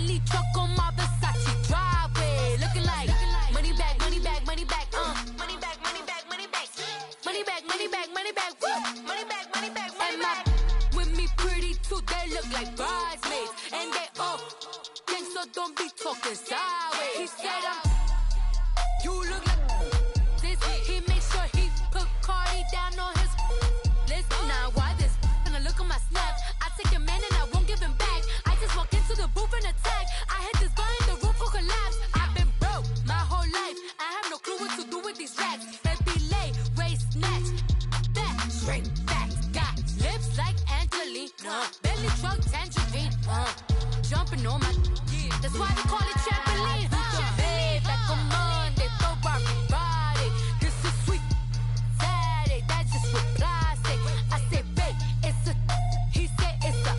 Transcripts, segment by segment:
Bentley truck on my Versace driveway. Looking like money back, money back, money back, money back, money back, money back, money back, money back, money back, money back, money back, money back. With me pretty too, they look like bridesmaids, and they all think so. Don't be talking sideways. He said you look like this. He made sure he put Cardi down on his list. Now why this? When I look at my snap, I take a man and I won't give him back. I just walk into the booth and attack. I hit this guy in the roof will collapse. I've been broke my whole life. I have no clue what to do with these racks. Heavy lay, waist snatch, back, straight back. Got lips like Angelina, belly truck tangerine, jumping on my. That's why they call it trampoline. Babe, like a Monday, throw rock body. This is sweet Saturday, that's just with plastic. I say, babe, it's a. He said it's a.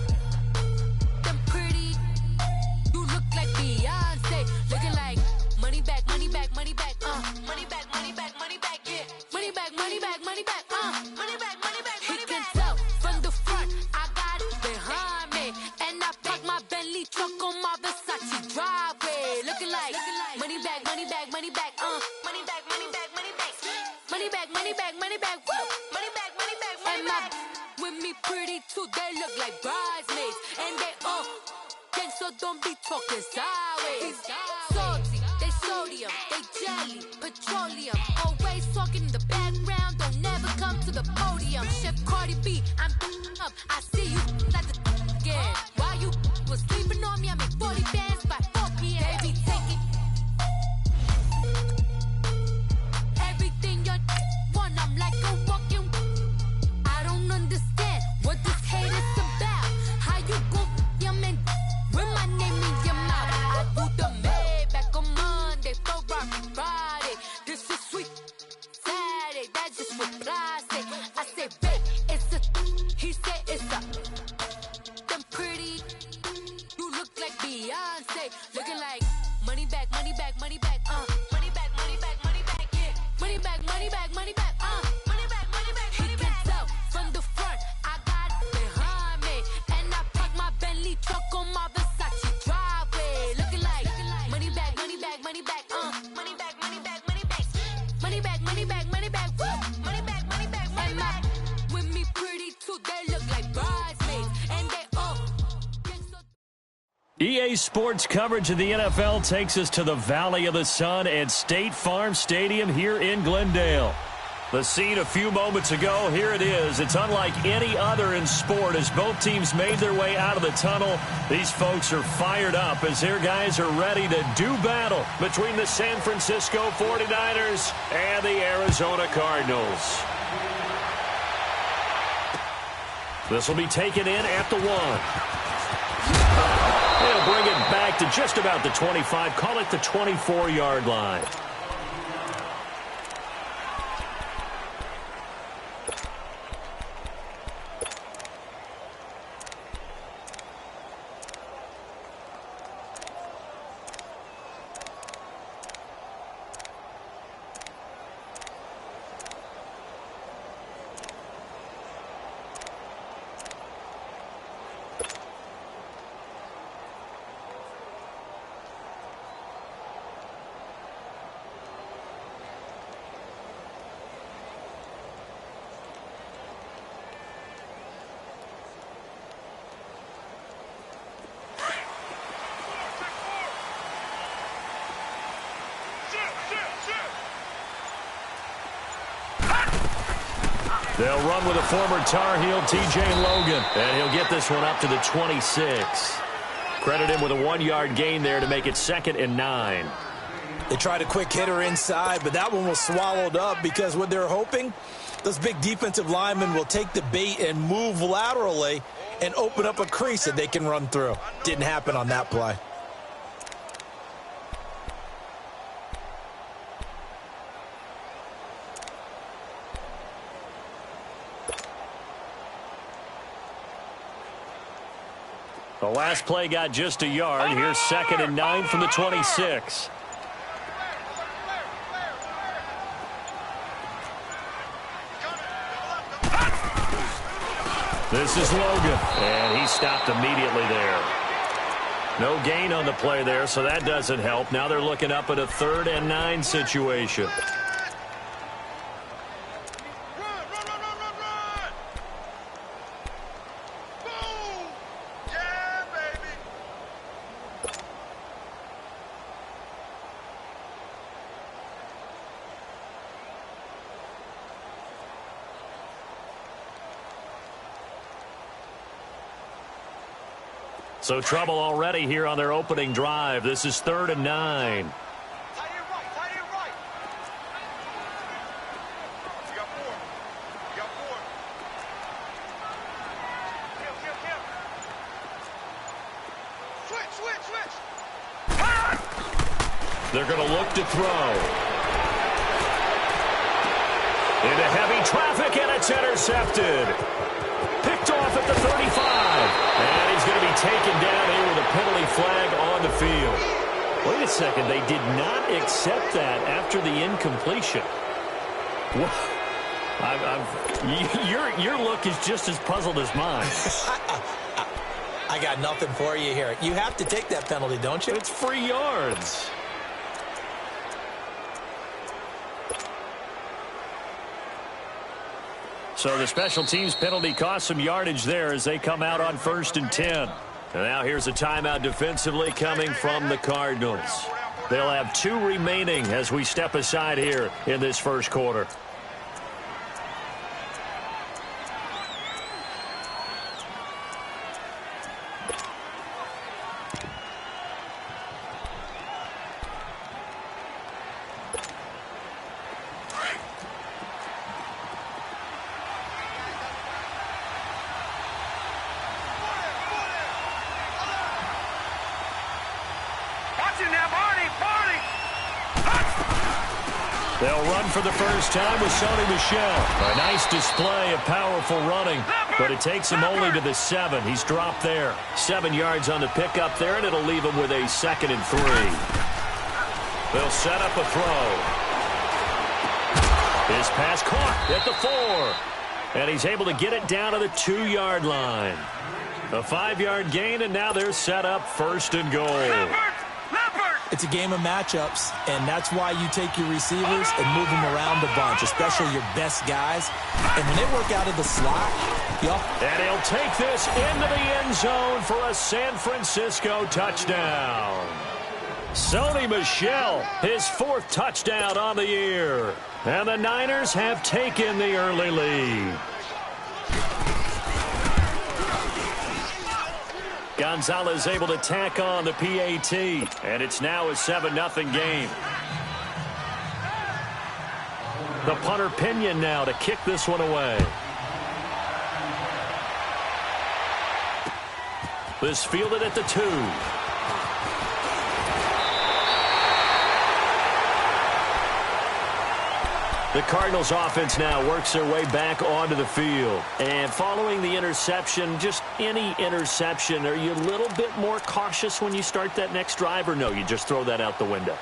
Them pretty. You look like Beyonce, looking like money back, money back, money back, money back, money back, money back, yeah, money back, money back, money back, money back, money back. He can tell from the front, I got it behind me, and I park my Bentley truck on my Versace driveway, looking like money back, money back, money back, money back, money back, money back, money back, money back, money back, money back, money back, money back. With me pretty too, they look like bridesmaids, and they all think so. Don't be talking sideways. Salty, they sodium, they jelly, petroleum. Always talking in the background, don't never come to the podium. Chef Cardi B, I'm up. I see you like the again. While you was sleeping on me, I make 40 bands by 4 p.m. Baby, take it. Everything you want, I'm like a walking. I don't understand what this hate is about. How you go, your man, with my name in your mouth. I do the Maybach on Monday, throw rock Friday. This is sweet Saturday, that's just with plastic. I say, babe, it's a. He said it's a. Them pretty. You look like Beyonce, looking like money back, money back, money back, money back, money back, money back, yeah, money back, money back, money back, money back, money back. He can tell from the front, I got it behind me, and I park my Bentley truck on my Versace driveway, looking like money back, money back, money back, money back, money back, money back, money back, money back, money back, money back, money back, money back. With me pretty too, they look like bridesmaids, and they all. EA Sports coverage of the NFL takes us to the Valley of the Sun at State Farm Stadium here in Glendale. The scene a few moments ago, here it is. It's unlike any other in sport as both teams made their way out of the tunnel. These folks are fired up as their guys are ready to do battle between the San Francisco 49ers and the Arizona Cardinals. This will be taken in at the 1. They'll bring it back to just about the 25, call it the 24-yard line. They'll run with a former Tar Heel, T.J. Logan, and he'll get this one up to the 26. Credit him with a 1-yard gain there to make it 2nd and 9. They tried a quick hitter inside, but that one was swallowed up because what they're hoping, those big defensive linemen will take the bait and move laterally and open up a crease that they can run through. Didn't happen on that play. The last play got just a yard. Here's 2nd and 9 from the 26. This is Logan, and he stopped immediately there. No gain on the play there, so that doesn't help. Now they're looking up at a 3rd and 9 situation. So trouble already here on their opening drive. This is 3rd and 9. They're going to look to throw. Into heavy traffic, and it's intercepted. Picked off at the 35. And he's going to be taken down here with a penalty flag on the field. Wait a second. They did not accept that after the incompletion. Your look is just as puzzled as mine. I got nothing for you here. You have to take that penalty, don't you? It's free yards. So the special teams penalty cost some yardage there as they come out on 1st and 10. And now here's a timeout defensively coming from the Cardinals. They'll have 2 remaining as we step aside here in this first quarter. They'll run for the first time with Sony Michel. A nice display of powerful running, but it takes him only to the 7. He's dropped there. 7 yards on the pickup there, and it'll leave him with a 2nd and 3. They'll set up a throw. His pass caught at the 4. And he's able to get it down to the 2-yard line. A 5-yard gain, and now they're set up 1st and goal. It's a game of matchups, and that's why you take your receivers and move them around a bunch, especially your best guys. And when they work out of the slot, and he'll take this into the end zone for a San Francisco touchdown. Sony Michel, his 4th touchdown on the year. And the Niners have taken the early lead. Gonzalez able to tack on the PAT, and it's now a 7-0 game. The punter Pinion now to kick this one away. This fielded at the 2. The Cardinals offense now works their way back onto the field. And following the interception, just any interception, are you a little bit more cautious when you start that next drive, or no, you just throw that out the window?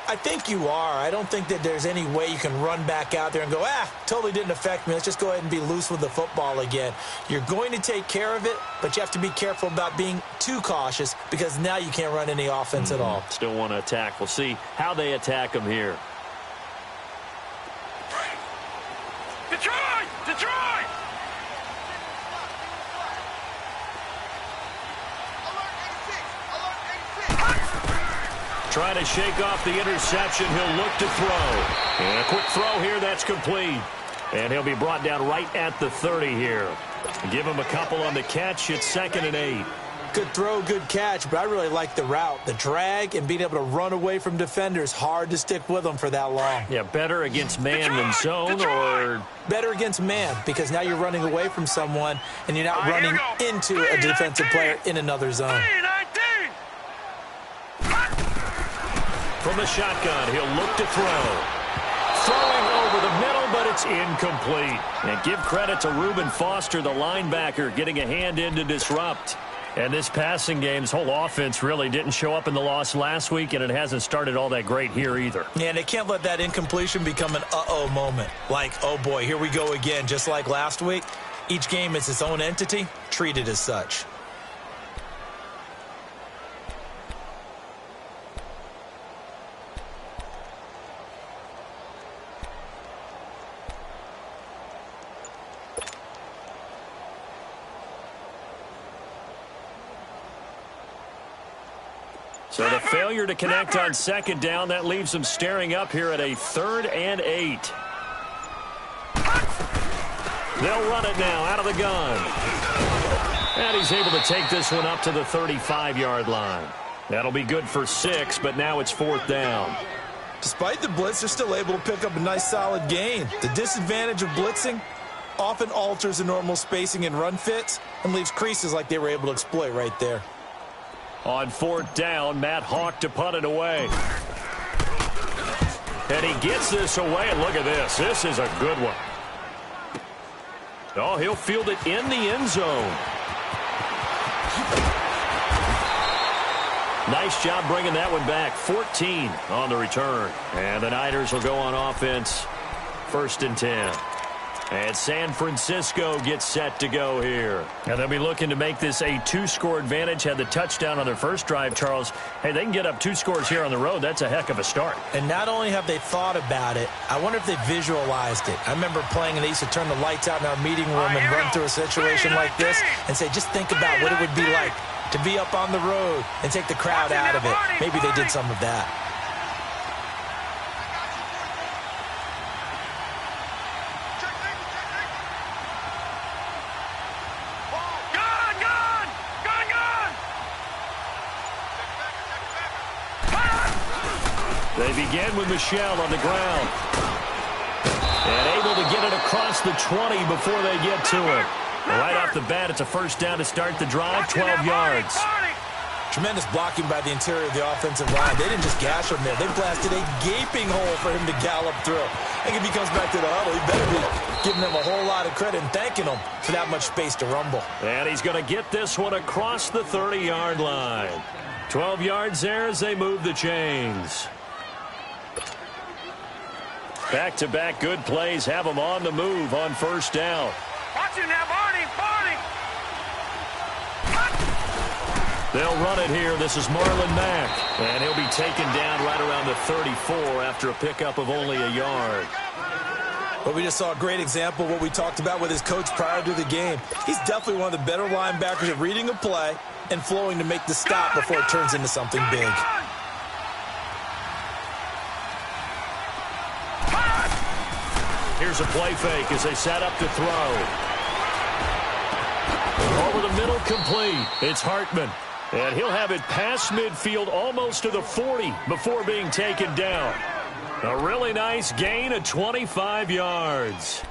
I think you are. I don't think that there's any way you can run back out there and go, totally didn't affect me. Let's just go ahead and be loose with the football again. You're going to take care of it, but you have to be careful about being too cautious because now you can't run any offense at all. Still want to attack. We'll see how they attack them here. Detroit! Trying to shake off the interception. He'll look to throw. And a quick throw here. That's complete. And he'll be brought down right at the 30 here. Give him a couple on the catch. It's 2nd and 8. Good throw, good catch, but I really like the route. The drag and being able to run away from defenders, hard to stick with them for that long. Yeah, better against man than zone, or better against man, because now you're running away from someone and you're not running into a defensive player in another zone. From the shotgun, he'll look to throw. Throwing over the middle, but it's incomplete. And give credit to Reuben Foster, the linebacker, getting a hand in to disrupt. And this passing game's whole offense really didn't show up in the loss last week, and it hasn't started all that great here either. Yeah, and they can't let that incompletion become an uh-oh moment. Like, oh boy, here we go again, just like last week. Each game is its own entity, treated as such. So the failure to connect on second down, that leaves them staring up here at a 3rd and 8. They'll run it now out of the gun. And he's able to take this one up to the 35-yard line. That'll be good for 6, but now it's 4th down. Despite the blitz, they're still able to pick up a nice solid gain. The disadvantage of blitzing often alters the normal spacing and run fits and leaves creases like they were able to exploit right there. On 4th down, Matt Hawk to punt it away. And he gets this away, and look at this. This is a good one. Oh, he'll field it in the end zone. Nice job bringing that one back. 14 on the return. And the Niners will go on offense. 1st and 10. And San Francisco gets set to go here. And they'll be looking to make this a 2-score advantage. Had the touchdown on their first drive, Charles. Hey, they can get up 2 scores here on the road. That's a heck of a start. And not only have they thought about it, I wonder if they visualized it. I remember playing and they used to turn the lights out in our meeting room and run through a situation like this and say, just think about what it would be like to be up on the road and take the crowd out of it. Maybe they did some of that. They begin with Michel on the ground. And able to get it across the 20 before they get to it. Right off the bat, it's a 1st down to start the drive, 12 yards. Tremendous blocking by the interior of the offensive line. They didn't just gash him there. They blasted a gaping hole for him to gallop through. I think if he comes back to the huddle, he better be giving them a whole lot of credit and thanking them for that much space to rumble. And he's going to get this one across the 30-yard line. 12 yards there as they move the chains. Back-to-back good plays have them on the move on 1st down. Watch it now, Barney. They'll run it here. This is Marlon Mack. And he'll be taken down right around the 34 after a pickup of only a yard. But we just saw a great example of what we talked about with his coach prior to the game. He's definitely one of the better linebackers at reading a play and flowing to make the stop before it turns into something big. Here's a play fake as they set up to throw. Over the middle, complete. It's Hartman. And he'll have it past midfield almost to the 40 before being taken down. A really nice gain of 25 yards.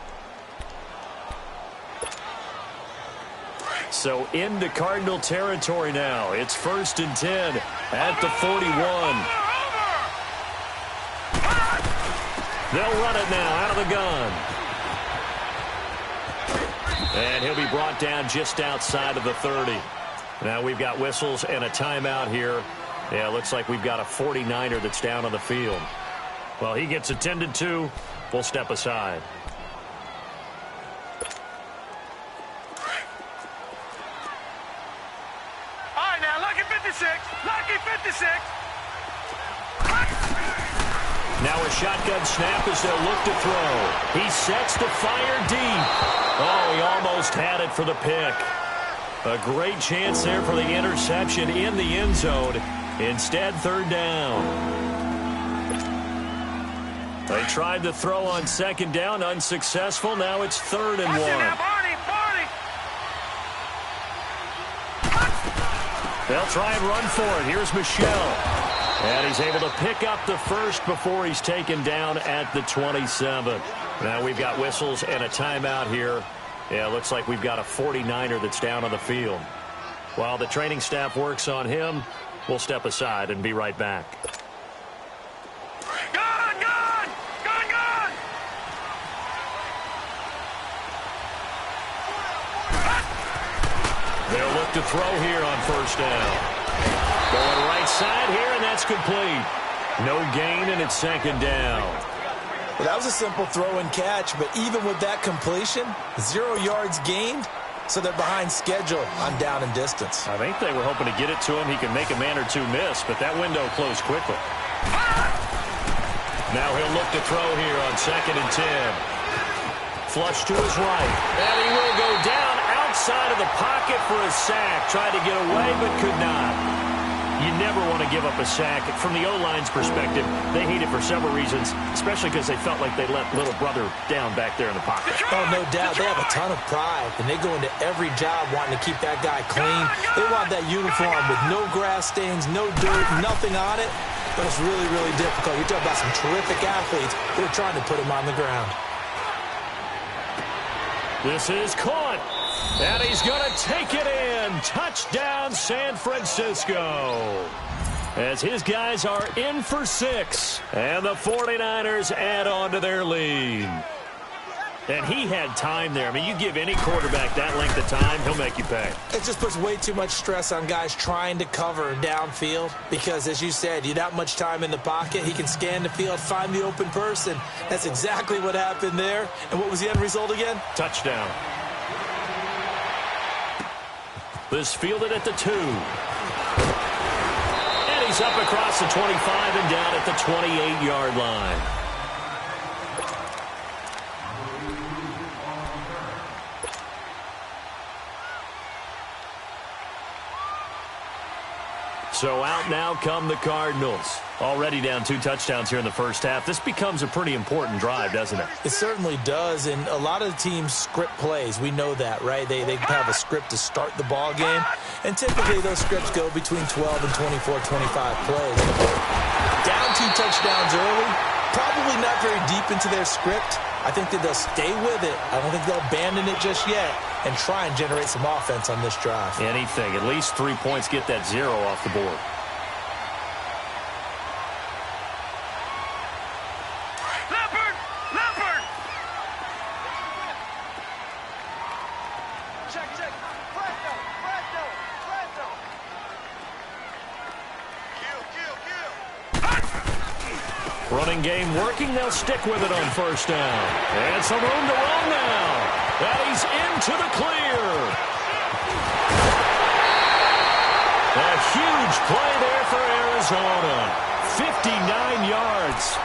So into Cardinal territory now. It's 1st and 10 at the 41. They'll run it now out of the gun. And he'll be brought down just outside of the 30. Now we've got whistles and a timeout here. Yeah, it looks like we've got a 49er that's down on the field. Well, he gets attended to. We'll step aside. All right, now, lucky 56. Lucky 56. Now a shotgun snap as they'll look to throw. He sets to fire deep. Oh, he almost had it for the pick. A great chance there for the interception in the end zone. Instead, 3rd down. They tried to throw on 2nd down, unsuccessful. Now it's 3rd and 1. They'll try and run for it. Here's Michel. And he's able to pick up the 1st before he's taken down at the 27. Now we've got whistles and a timeout here. Yeah, it looks like we've got a 49er that's down on the field. While the training staff works on him, we'll step aside and be right back. They'll look to throw here on 1st down. Going right side here, and that's complete. No gain, and it's 2nd down. Well, that was a simple throw and catch, but even with that completion, 0 yards gained, so they're behind schedule on down and distance. I think they were hoping to get it to him. He can make a man or two miss, but that window closed quickly. Now he'll look to throw here on 2nd and 10. Flush to his right, and he will go down outside of the pocket for a sack. Tried to get away, but could not. You never want to give up a sack. From the O-line's perspective, they hate it for several reasons, especially because they felt like they let little brother down back there in the pocket. Oh, no doubt. They have a ton of pride, and they go into every job wanting to keep that guy clean. They want that uniform with no grass stains, no dirt, nothing on it. But it's really, really difficult. You're talking about some terrific athletes who are trying to put him on the ground. This is caught. And he's going to take it in. Touchdown, San Francisco. As his guys are in for 6. And the 49ers add on to their lead. And he had time there. I mean, you give any quarterback that length of time, he'll make you pay. It just puts way too much stress on guys trying to cover downfield because, as you said, you that much time in the pocket, he can scan the field, find the open person. That's exactly what happened there. And what was the end result again? Touchdown. This fielded at the 2. And he's up across the 25 and down at the 28-yard line. So out now come the Cardinals. Already down 2 touchdowns here in the first half. This becomes a pretty important drive, doesn't it? It certainly does, and a lot of the teams script plays. We know that, right? They have a script to start the ball game, and typically those scripts go between 12 and 24, 25 plays. Down 2 touchdowns early, probably not very deep into their script. I think that they'll stay with it. I don't think they'll abandon it just yet and try and generate some offense on this drive. Anything. At least 3 points, get that 0 off the board. Leopard! Check. Brando. Kill. Running game working. They'll stick with it on first down. And some room to run now. And he's into the clear. A huge play there for Arizona. 59 yards.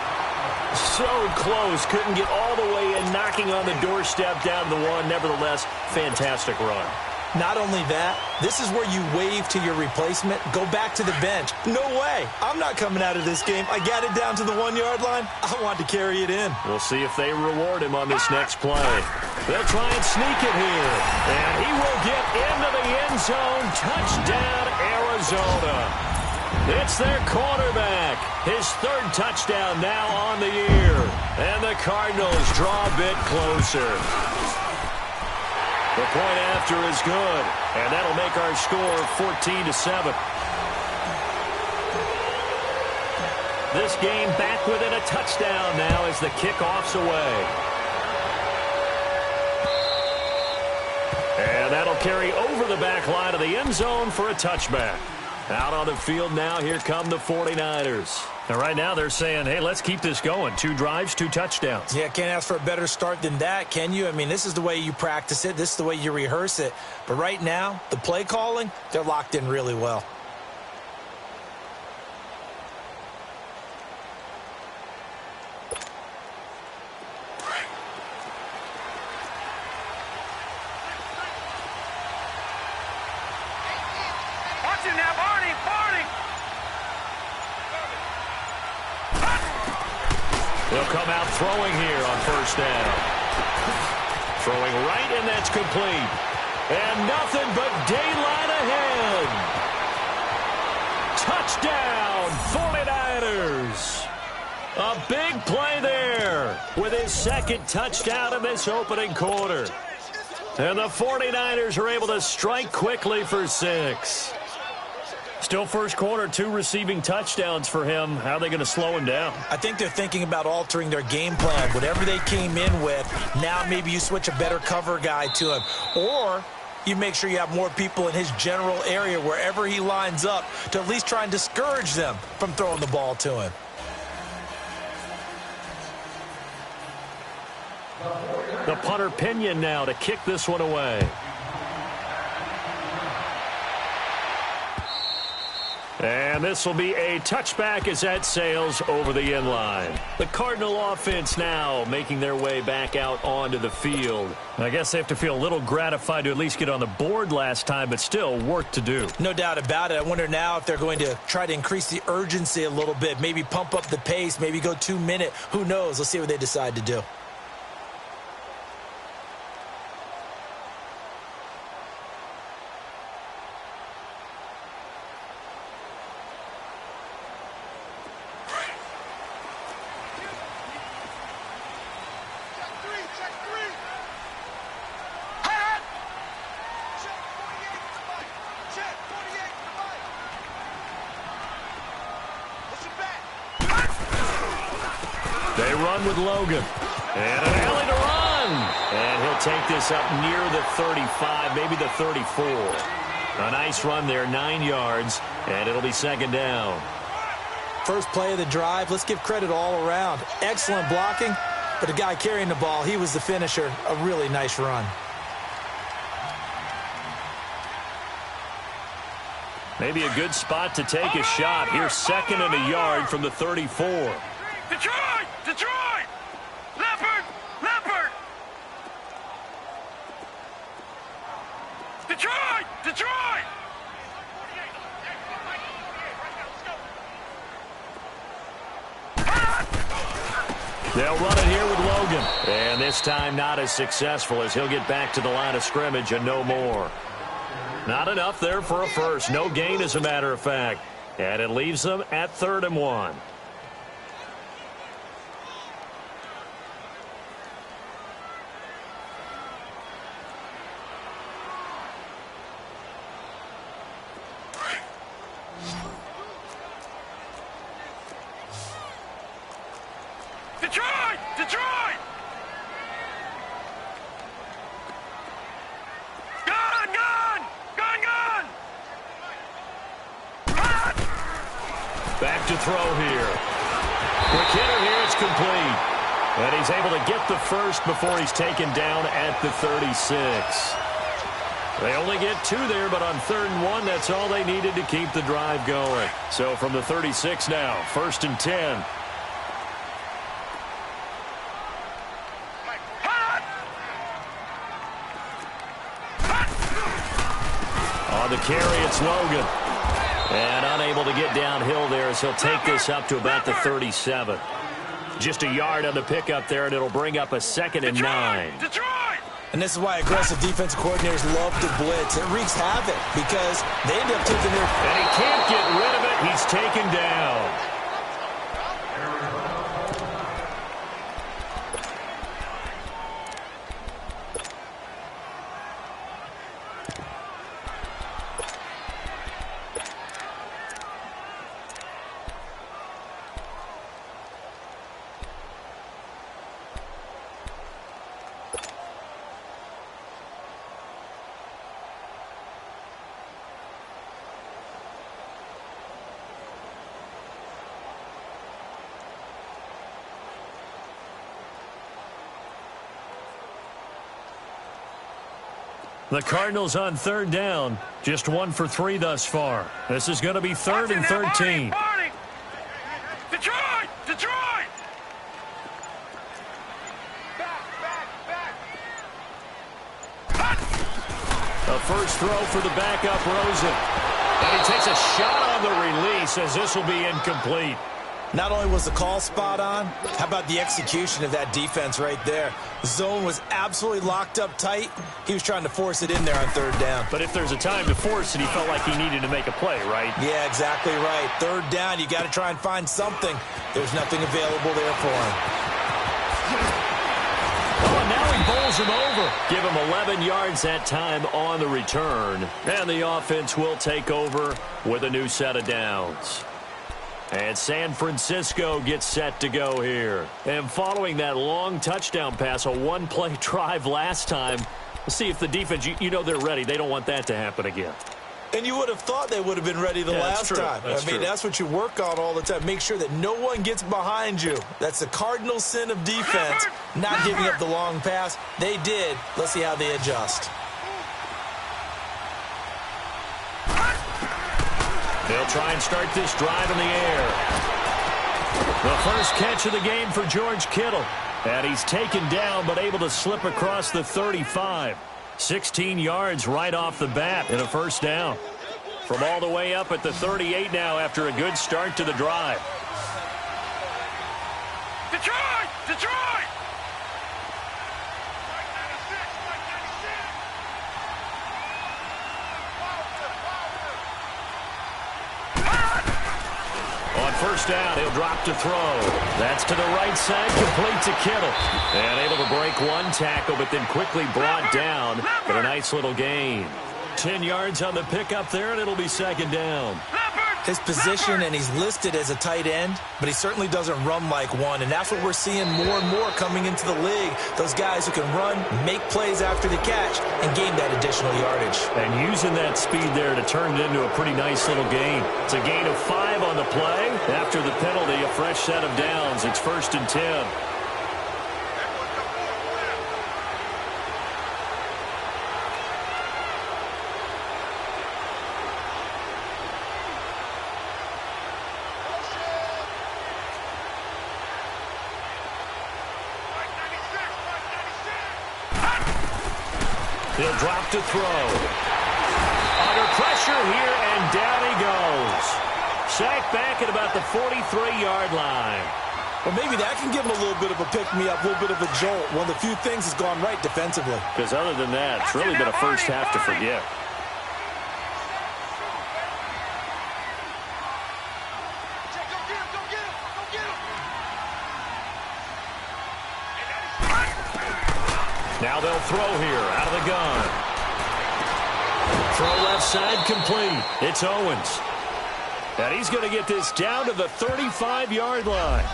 So close. Couldn't get all the way in, knocking on the doorstep down to the 1. Nevertheless, fantastic run. Not only that, this is where you wave to your replacement, go back to the bench. No way. I'm not coming out of this game. I got it down to the 1-yard line. I want to carry it in. We'll see if they reward him on this next play. They'll try and sneak it here. And he will get into the end zone. Touchdown, Arizona. It's their quarterback. His 3rd touchdown now on the year. And the Cardinals draw a bit closer. The point after is good, and that'll make our score 14-7. This game back within a touchdown now as the kickoff's away. And that'll carry over the back line of the end zone for a touchback. Out on the field now, here come the 49ers. And right now they're saying, hey, let's keep this going. 2 drives, 2 touchdowns. Yeah, can't ask for a better start than that, can you? I mean, this is the way you practice it. This is the way you rehearse it. But right now, the play calling, they're locked in really well. Watch him now, Barney! They'll come out throwing here on first down. Throwing right, and that's complete. And nothing but daylight ahead. Touchdown, 49ers. A big play there with his 2nd touchdown in this opening quarter. And the 49ers are able to strike quickly for 6. Still first quarter, 2 receiving touchdowns for him. How are they going to slow him down? I think they're thinking about altering their game plan. Whatever they came in with, now maybe you switch a better cover guy to him. Or you make sure you have more people in his general area wherever he lines up to at least try and discourage them from throwing the ball to him. The punter Pinion now to kick this one away. And this will be a touchback as that sails over the end line. The Cardinal offense now making their way back out onto the field. I guess they have to feel a little gratified to at least get on the board last time, but still work to do. No doubt about it. I wonder now if they're going to try to increase the urgency a little bit, maybe pump up the pace, maybe go 2-minute. Who knows? Let's see what they decide to do. They run with Logan. And an alley to run. And he'll take this up near the 35, maybe the 34. A nice run there, 9 yards, and it'll be second down. First play of the drive, let's give credit all around. Excellent blocking, but the guy carrying the ball, he was the finisher. A really nice run. Maybe a good spot to take a shot. Here's second and a yard from the 34. Detroit! Detroit! Leopard! Leopard! Detroit! Detroit! They'll run it here with Logan. And this time not as successful as he'll get back to the line of scrimmage and no more. Not enough there for a first. No gain, as a matter of fact. And it leaves them at 3rd and 1. Detroit! Detroit! Gun! Gun! Gun! Gun! Run! Back to throw here. Quick hitter here, it's complete. And he's able to get the first before he's taken down at the 36. They only get 2 there, but on 3rd and 1, that's all they needed to keep the drive going. So from the 36 now, 1st and 10. On the carry, it's Logan. And unable to get downhill there as he'll take this up to about the 37. Just a yard on the pickup there, and it'll bring up a 2nd and 9. Detroit! And this is why aggressive defensive coordinators love to blitz. It wreaks havoc because they end up taking their... And he can't get rid of it. He's taken down. The Cardinals on 3rd down. Just 1 for 3 thus far. This is going to be 3rd and 13. Marty! Detroit! Detroit! A first throw for the backup, Rosen. And he takes a shot on the release as this will be incomplete. Not only was the call spot on, how about the execution of that defense right there? Zone was absolutely locked up tight. He was trying to force it in there on 3rd down. But if there's a time to force it, he felt like he needed to make a play, right? Yeah, exactly right. 3rd down, you got to try and find something. There's nothing available there for him. Oh, and now he bowls him over. Give him 11 yards that time on the return. And the offense will take over with a new set of downs. And San Francisco gets set to go here. And following that long touchdown pass, a 1-play drive last time, we'll see if the defense, you know they're ready. They don't want that to happen again. And you would have thought they would have been ready the last time. That's true. That's what you work on all the time. Make sure that no one gets behind you. That's the cardinal sin of defense, not giving up the long pass. They did. Let's see how they adjust. They'll try and start this drive in the air. The first catch of the game for George Kittle. And he's taken down but able to slip across the 35. 16 yards right off the bat and a first down. From all the way up at the 38 now after a good start to the drive. Detroit! Detroit! On first down, he'll drop to throw. That's to the right side, complete to Kittle. And able to break one tackle, but then quickly brought down. But a nice little gain. 10 yards on the pickup there, and it'll be second down. His position, and he's listed as a tight end, but he certainly doesn't run like one, and that's what we're seeing more and more coming into the league. Those guys who can run, make plays after the catch, and gain that additional yardage. And using that speed there to turn it into a pretty nice little gain. It's a gain of 5 on the play. After the penalty, a fresh set of downs. It's 1st and 10. He'll drop to throw. Under pressure here, and down he goes. Sacked back at about the 43-yard line. Well, maybe that can give him a little bit of a pick-me-up, a little bit of a jolt. One of the few things has gone right defensively. Because other than that, it's really been a first half to forget. Now they'll throw here out of the gun. Throw left side complete. It's Owens. And he's going to get this down to the 35-yard line.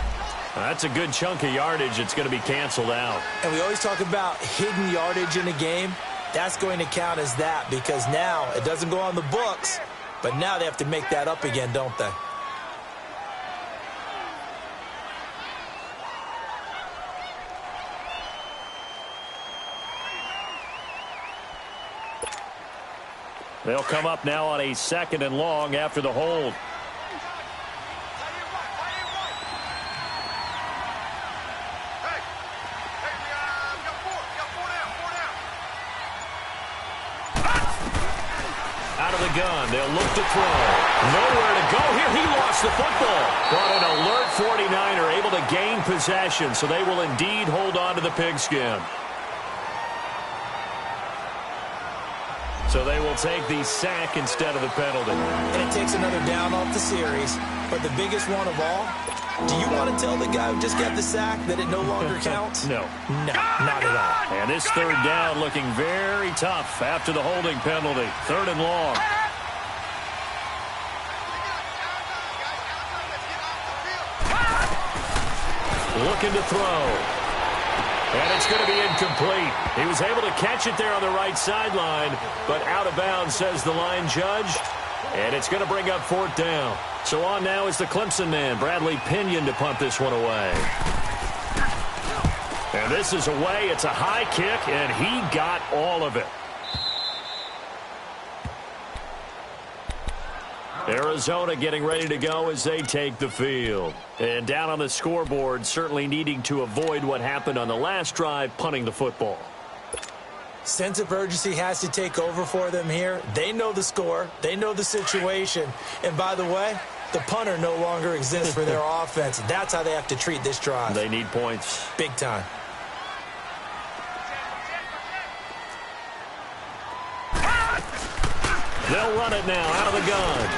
That's a good chunk of yardage. It's going to be canceled out. And we always talk about hidden yardage in a game. That's going to count as that because now it doesn't go on the books, but now they have to make that up again, don't they? They'll come up now on a 2nd and long after the hold. Out of the gun, they'll look to throw. Nowhere to go here. He lost the football. But an alert 49er able to gain possession, so they will indeed hold on to the pigskin. So they will take the sack instead of the penalty. And it takes another down off the series. But the biggest one of all, do you want to tell the guy who just got the sack that it no longer counts? No. No, not at all. And this 3rd down looking very tough after the holding penalty. 3rd and long. Looking to throw. And it's going to be incomplete. He was able to catch it there on the right sideline, but out of bounds, says the line judge. And it's going to bring up 4th down. So on now is the Clemson man, Bradley Pinion, to punt this one away. And this is away. It's a high kick, and he got all of it. Arizona getting ready to go as they take the field. And down on the scoreboard, certainly needing to avoid what happened on the last drive, punting the football. Sense of urgency has to take over for them here. They know the score. They know the situation. And by the way, the punter no longer exists for their offense. That's how they have to treat this drive. They need points. Big time. They'll run it now out of the gun.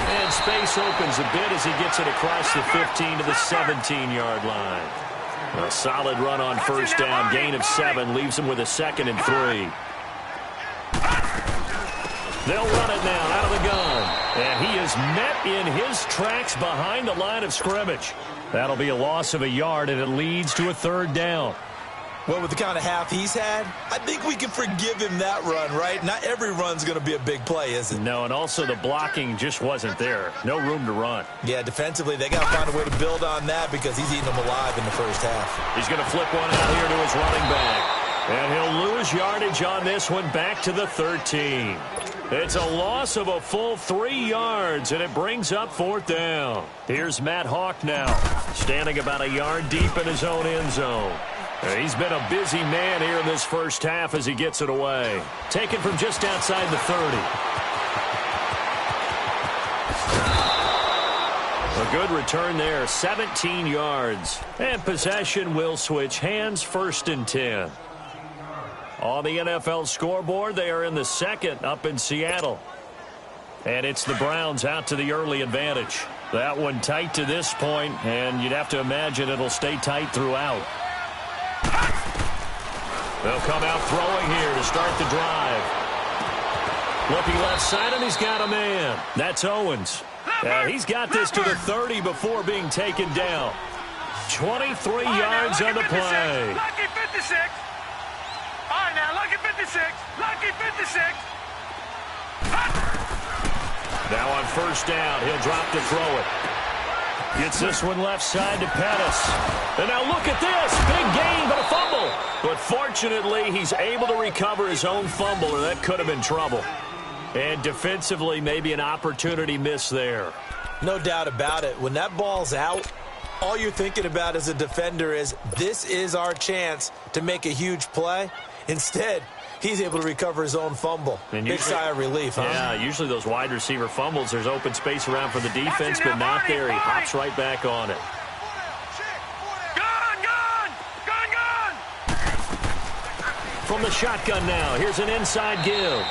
And space opens a bit as he gets it across the 15 to the 17-yard line. A solid run on first down. Gain of 7 leaves him with a 2nd and 3. They'll run it now out of the gun. And he is met in his tracks behind the line of scrimmage. That'll be a loss of a yard, and it leads to a 3rd down. Well, with the kind of half he's had, I think we can forgive him that run, right? Not every run's going to be a big play, is it? No, and also the blocking just wasn't there. No room to run. Yeah, defensively, they got to find a way to build on that because he's eating them alive in the first half. He's going to flip one out here to his running back. And he'll lose yardage on this one back to the 13. It's a loss of a full 3 yards, and it brings up 4th down. Here's Matt Hawk now, standing about a yard deep in his own end zone. He's been a busy man here in this first half as he gets it away. Taken from just outside the 30. A good return there, 17 yards. And possession will switch hands, 1st and 10. On the NFL scoreboard, they are in the 2nd up in Seattle. And it's the Browns out to the early advantage. That one tight to this point, and you'd have to imagine it'll stay tight throughout. They'll come out throwing here to start the drive. Looking left side, and he's got a man. That's Owens. He's got this to the 30 before being taken down. 23 yards on the play. Lucky 56. All right, now, lucky 56. Lucky 56. Now on 1st down, he'll drop to throw it. Gets this one left side to Pettis. And now look at this. Big gain, but a fumble. But fortunately, he's able to recover his own fumble, or that could have been trouble. And defensively, maybe an opportunity miss there. No doubt about it. When that ball's out, all you're thinking about as a defender is, this is our chance to make a huge play. Instead, he's able to recover his own fumble. And big sigh of relief, huh? Yeah, usually those wide receiver fumbles, there's open space around for the defense, but not there. He hops right back on it. From the shotgun now, here's an inside give.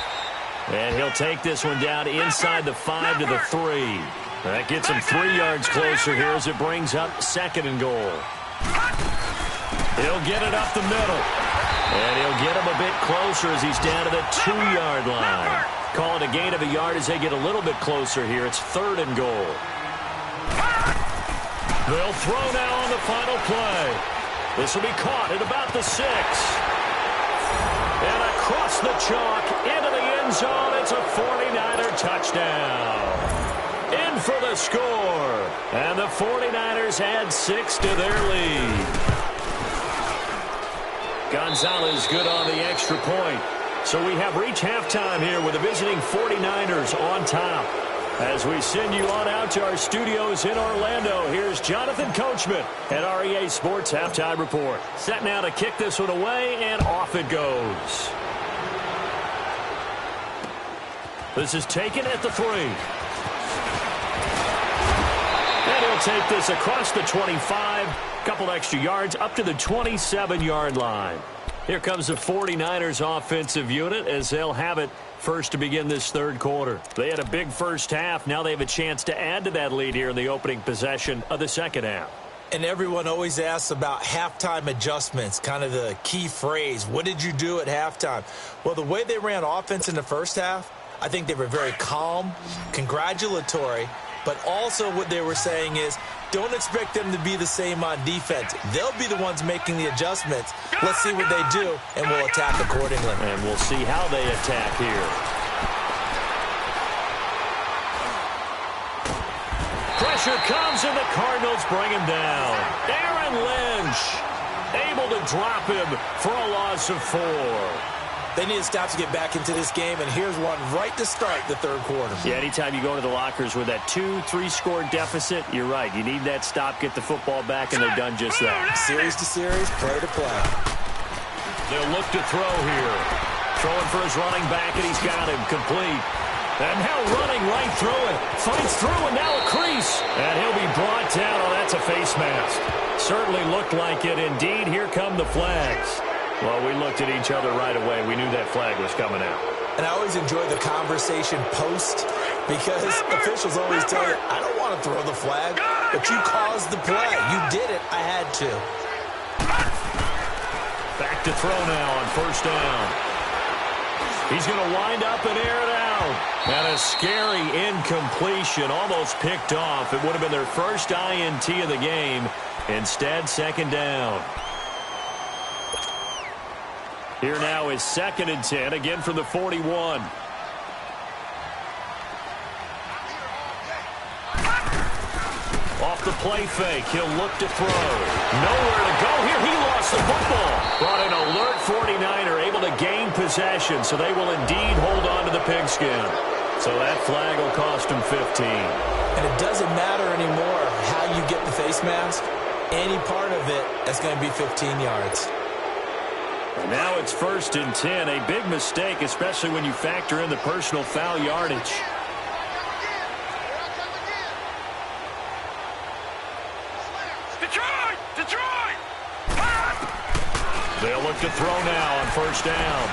And he'll take this one down inside the 5 to the 3. That gets him 3 yards closer here as it brings up 2nd and goal. He'll get it up the middle. And he'll get him a bit closer as he's down to the 2-yard line. Call it a gain of a yard as they get a little bit closer here. It's 3rd and goal. They'll throw now on the final play. This will be caught at about the 6. And across the chalk into the end zone. It's a 49er touchdown. In for the score. And the 49ers add 6 to their lead. Gonzalez good on the extra point. So we have reached halftime here with the visiting 49ers on top. As we send you on out to our studios in Orlando, here's Jonathan Coachman at REA Sports Halftime Report. Set now to kick this one away, and off it goes. This is taken at the 3. And he'll take this across the 25. Couple extra yards up to the 27-yard line. Here comes the 49ers offensive unit as they'll have it first to begin this 3rd quarter. They had a big first half. Now they have a chance to add to that lead here in the opening possession of the 2nd half. And everyone always asks about halftime adjustments, kind of the key phrase. What did you do at halftime? Well, the way they ran offense in the first half, I think they were very calm, congratulatory, but also what they were saying is, don't expect them to be the same on defense. They'll be the ones making the adjustments. Let's see what they do, and we'll attack accordingly. And we'll see how they attack here. Pressure comes, and the Cardinals bring him down. Aaron Lynch able to drop him for a loss of 4. They need to stop to get back into this game, and here's one right to start the 3rd quarter. Yeah, anytime you go into the lockers with that 2-3 score deficit, you're right. You need that stop, get the football back, and they've done just that. Series to series, play to play. They'll look to throw here. Throwing for his running back, and he's got him complete. And now running right through it. Fights through, and now a crease. And he'll be brought down. Oh, that's a face mask. Certainly looked like it. Indeed, here come the flags. Well, we looked at each other right away. We knew that flag was coming out. And I always enjoy the conversation post because officials always tell you, I don't want to throw the flag, but you caused the play. You did it. I had to. Back to throw now on 1st down. He's going to wind up and air it out. And a scary incompletion, almost picked off. It would have been their first INT of the game. Instead, 2nd down. Here now is 2nd and 10, again from the 41. Off the play fake, he'll look to throw. Nowhere to go here. He lost the football. But an alert 49er able to gain possession, so they will indeed hold on to the pigskin. So that flag will cost him 15. And it doesn't matter anymore how you get the face mask. Any part of it, that's going to be 15 yards. And now it's 1st and 10. A big mistake, especially when you factor in the personal foul yardage. Detroit! They'll look to throw now on 1st down.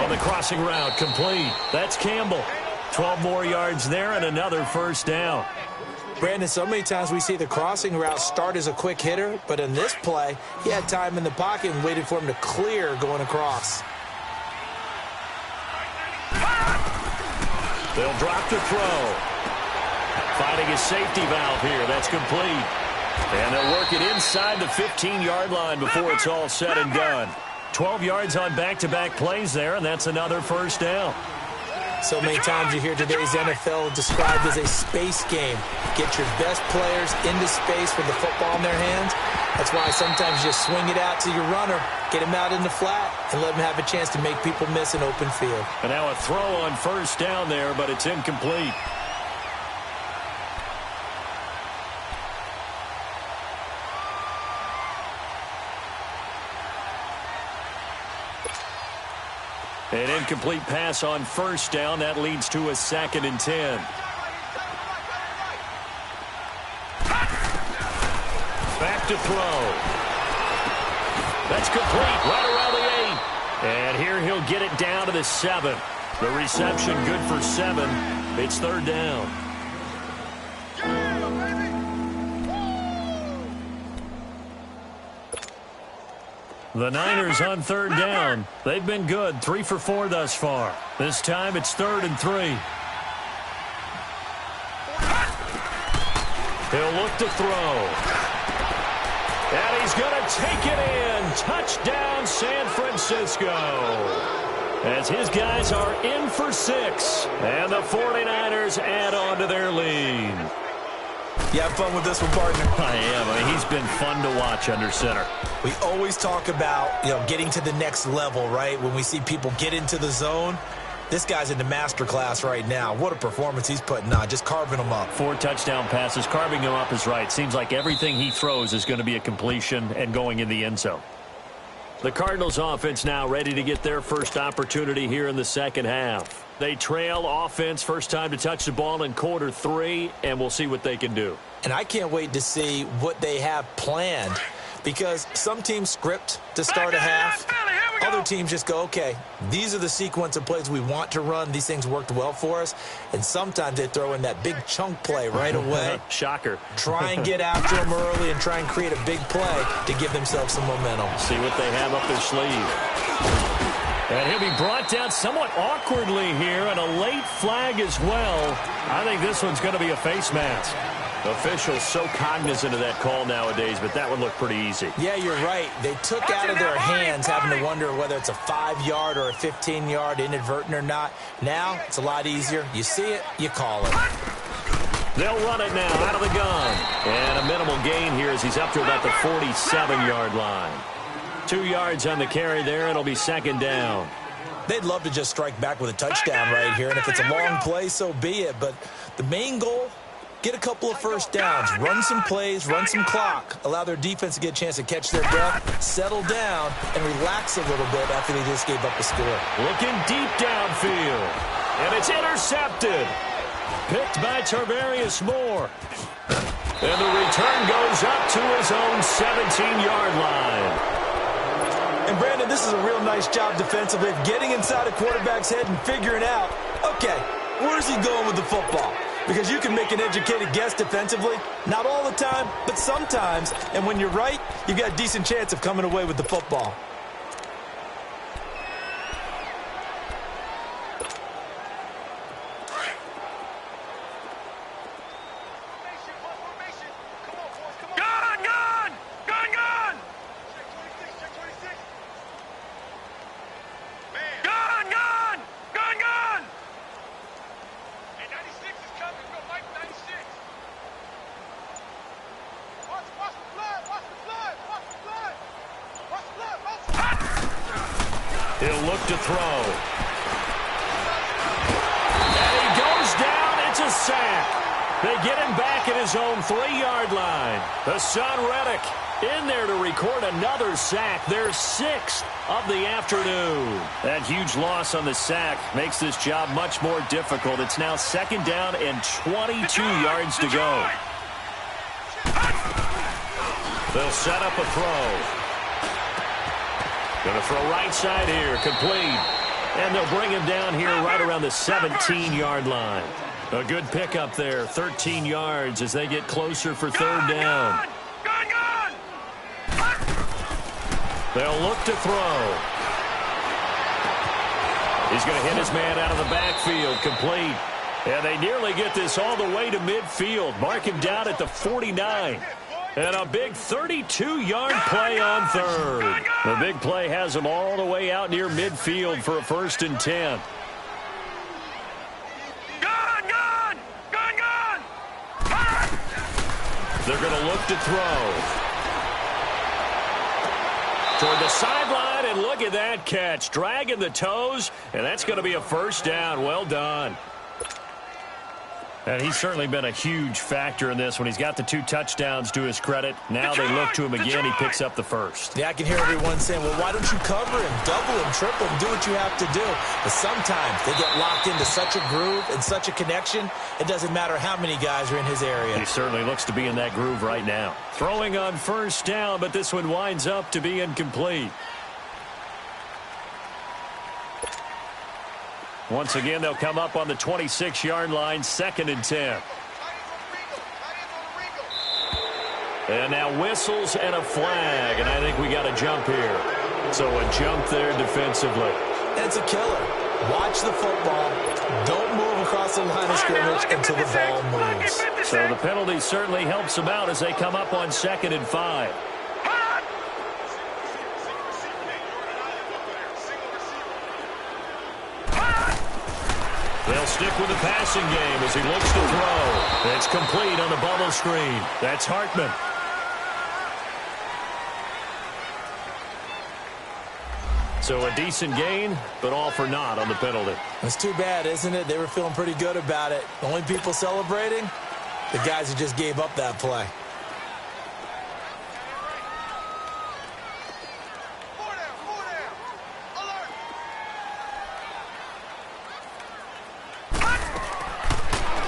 On the crossing route, complete. That's Campbell. 12 more yards there and another 1st down. Brandon, so many times we see the crossing route start as a quick hitter, but in this play, he had time in the pocket and waited for him to clear going across. They'll drop to throw. Finding his safety valve here. That's complete. And they'll work it inside the 15-yard line before it's all said and done. 12 yards on back-to-back plays there, and that's another 1st down. So many times you hear today's NFL described as a space game. Get your best players into space with the football in their hands. That's why sometimes you just swing it out to your runner, get him out in the flat, and let him have a chance to make people miss an open field. And now a throw on 1st down there, but it's incomplete. An incomplete pass on 1st down. That leads to a 2nd and 10. Back to throw. That's complete right around the 8. And here he'll get it down to the 7. The reception good for 7. It's 3rd down. The Niners on 3rd down. They've been good, 3 for 4 thus far. This time it's 3rd and 3. He'll look to throw. And he's going to take it in. Touchdown, San Francisco. As his guys are in for 6. And the 49ers add on to their lead. You have fun with this one, partner? I am. I mean, he's been fun to watch under center. We always talk about, getting to the next level, right? When we see people get into the zone, this guy's in the master class right now. What a performance he's putting on, just carving them up. 4 touchdown passes, carving him up is right. Seems like everything he throws is going to be a completion and going in the end zone. The Cardinals offense now ready to get their first opportunity here in the second half. They trail offense, first time to touch the ball in quarter 3, and we'll see what they can do. And I can't wait to see what they have planned, because some teams script to start a half. Other teams just go, okay, these are the sequence of plays we want to run. These things worked well for us. And sometimes they throw in that big chunk play right away. Shocker. Try and get after them early and try and create a big play to give themselves some momentum. See what they have up their sleeve. And he'll be brought down somewhat awkwardly here, and a late flag as well. I think this one's going to be a face mask. Officials so cognizant of that call nowadays, but that one looked pretty easy. Yeah, you're right. They took out of their hands having to wonder whether it's a 5-yard or a 15-yard inadvertent or not. Now, it's a lot easier. You see it, you call it. They'll run it now out of the gun. And a minimal gain here as he's up to about the 47-yard line. 2 yards on the carry there. It'll be 2nd down. They'd love to just strike back with a touchdown right here. And if it's a long play, so be it. But the main goal, get a couple of first downs, run some plays, run some clock, allow their defense to get a chance to catch their breath, settle down, and relax a little bit after they just gave up a score. Looking deep downfield. And it's intercepted. Picked by Tarvarius Moore. And the return goes up to his own 17-yard line. And, Brandon, this is a real nice job defensively of getting inside a quarterback's head and figuring out, okay, where's he going with the football? Because you can make an educated guess defensively. Not all the time, but sometimes. And when you're right, you've got a decent chance of coming away with the football. He'll look to throw. And he goes down. It's a sack. They get him back at his own 3-yard line. The Son Reddick in there to record another sack. Their 6th of the afternoon. That huge loss on the sack makes this job much more difficult. It's now 2nd down and 22 yards to go. They'll set up a throw. Going to throw right side here. Complete. And they'll bring him down here right around the 17-yard line. A good pickup there. 13 yards as they get closer for 3rd down. They'll look to throw. He's going to hit his man out of the backfield. Complete. And they nearly get this all the way to midfield. Mark him down at the 49. And a big 32-yard play on 3rd. The big play has him all the way out near midfield for a 1st and 10. They're going to look to throw. Toward the sideline, and look at that catch. Dragging the toes, and that's going to be a 1st down. Well done. And he's certainly been a huge factor in this when he's got the 2 touchdowns to his credit. Now they look to him again. He picks up the 1st. Yeah, I can hear everyone saying, well, why don't you cover him, double him, triple him, do what you have to do. But sometimes they get locked into such a groove and such a connection, it doesn't matter how many guys are in his area. He certainly looks to be in that groove right now. Throwing on 1st down, but this one winds up to be incomplete. Once again, they'll come up on the 26-yard line, 2nd and 10. And now whistles and a flag, and I think we got a jump here. So a jump there defensively. It's a killer. Watch the football. Don't move across the line of scrimmage until the ball moves. So the penalty certainly helps them out as they come up on 2nd and 5. They'll stick with the passing game as he looks to throw. It's complete on the bubble screen. That's Hartman. So a decent gain, but all for naught on the penalty. It's too bad, isn't it? They were feeling pretty good about it. The only people celebrating, the guys who just gave up that play.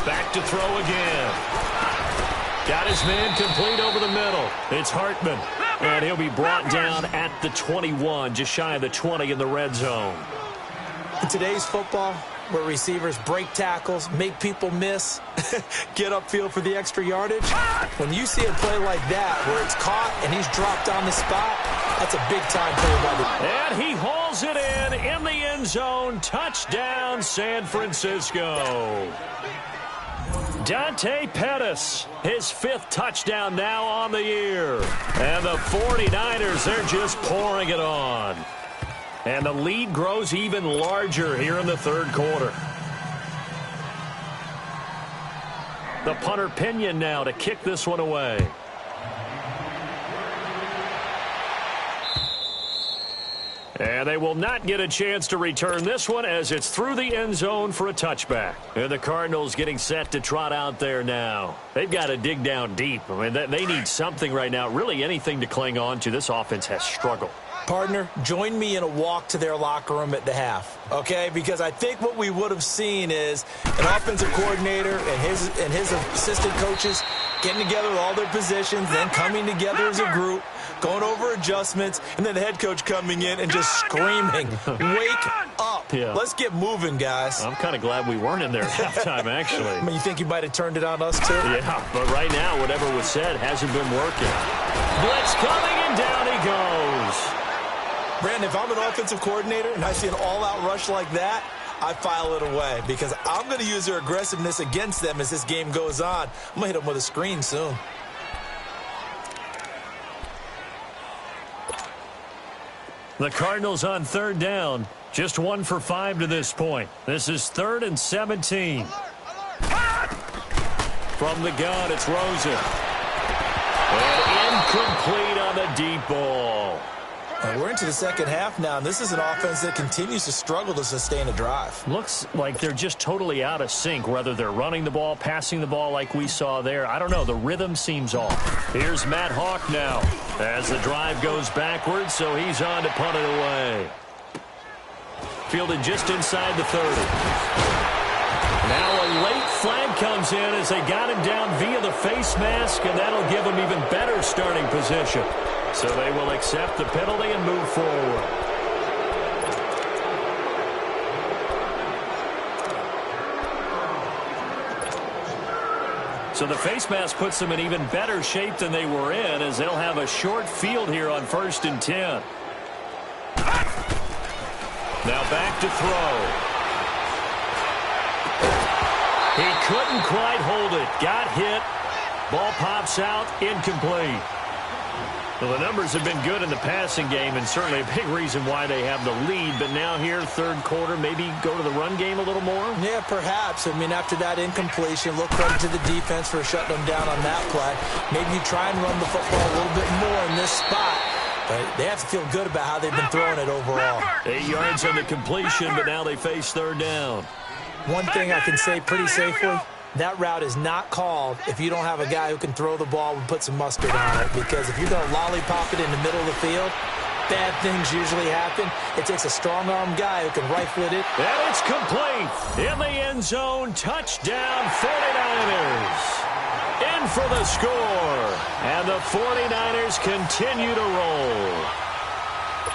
Back to throw again. Got his man complete over the middle. It's Hartman. And he'll be brought down at the 21, just shy of the 20 in the red zone. In today's football, where receivers break tackles, make people miss, get upfield for the extra yardage, when you see a play like that where it's caught and he's dropped on the spot, that's a big-time play by the... And he hauls it in the end zone. Touchdown, San Francisco. Dante Pettis, his 5th touchdown now on the year. And the 49ers, they're just pouring it on. And the lead grows even larger here in the 3rd quarter. The punter Pinion now to kick this one away. And they will not get a chance to return this one as it's through the end zone for a touchback. And the Cardinals getting set to trot out there now. They've got to dig down deep. I mean, they need something right now, really anything to cling on to. This offense has struggled. Partner, join me in a walk to their locker room at the half, okay? Because I think what we would have seen is an offensive coordinator and his assistant coaches getting together with all their positions, then coming together as a group, going over adjustments, and then the head coach coming in and just screaming, wake up. Yeah. Let's get moving, guys. I'm kind of glad we weren't in there at halftime, actually. I mean, you think you might have turned it on us, too? Yeah, but right now, whatever was said hasn't been working. Blitz coming, and down he goes. Brandon, if I'm an offensive coordinator and I see an all-out rush like that, I file it away because I'm going to use their aggressiveness against them as this game goes on. I'm going to hit them with a screen soon. The Cardinals on 3rd down. Just 1 for 5 to this point. This is 3rd and 17. From the gun, it's Rosen. And incomplete on the deep ball. We're into the second half now, and this is an offense that continues to struggle to sustain a drive. Looks like they're just totally out of sync, whether they're running the ball, passing the ball like we saw there. I don't know. The rhythm seems off. Here's Matt Hawk now as the drive goes backwards, so he's on to punt it away. Fielded just inside the 30. Now a late flag comes in as they got him down via the face mask, and that'll give him even better starting position. So they will accept the penalty and move forward. So the face mask puts them in even better shape than they were in, as they'll have a short field here on 1st and 10. Now back to throw. He couldn't quite hold it. Got hit. Ball pops out. Incomplete. Well, the numbers have been good in the passing game, and certainly a big reason why they have the lead. But now here, third quarter, maybe go to the run game a little more? Yeah, perhaps. I mean, after that incompletion, little credit to the defense for shutting them down on that play. Maybe you try and run the football a little bit more in this spot. But they have to feel good about how they've been throwing it overall. 8 yards on the completion, but now they face third down. One thing I can say pretty safely, that route is not called if you don't have a guy who can throw the ball and put some mustard on it. Because if you're going to lollipop it in the middle of the field, bad things usually happen. It takes a strong-arm guy who can rifle it in. And it's complete. In the end zone, touchdown 49ers. In for the score. And the 49ers continue to roll.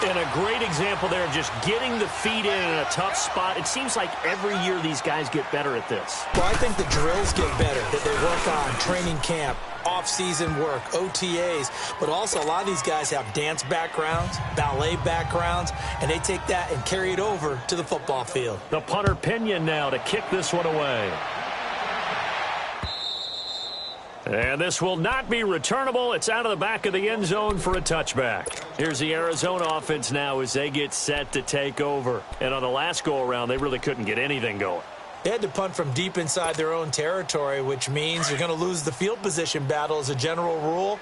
And a great example there of just getting the feet in a tough spot. It seems like every year these guys get better at this. Well, I think the drills get better that they work on, training camp, off-season work, OTAs. But also a lot of these guys have dance backgrounds, ballet backgrounds, and they take that and carry it over to the football field. The punter Pinion now to kick this one away. And this will not be returnable. It's out of the back of the end zone for a touchback. Here's the Arizona offense now as they get set to take over. And on the last go-around, they really couldn't get anything going. They had to punt from deep inside their own territory, which means you're going to lose the field position battle as a general rule.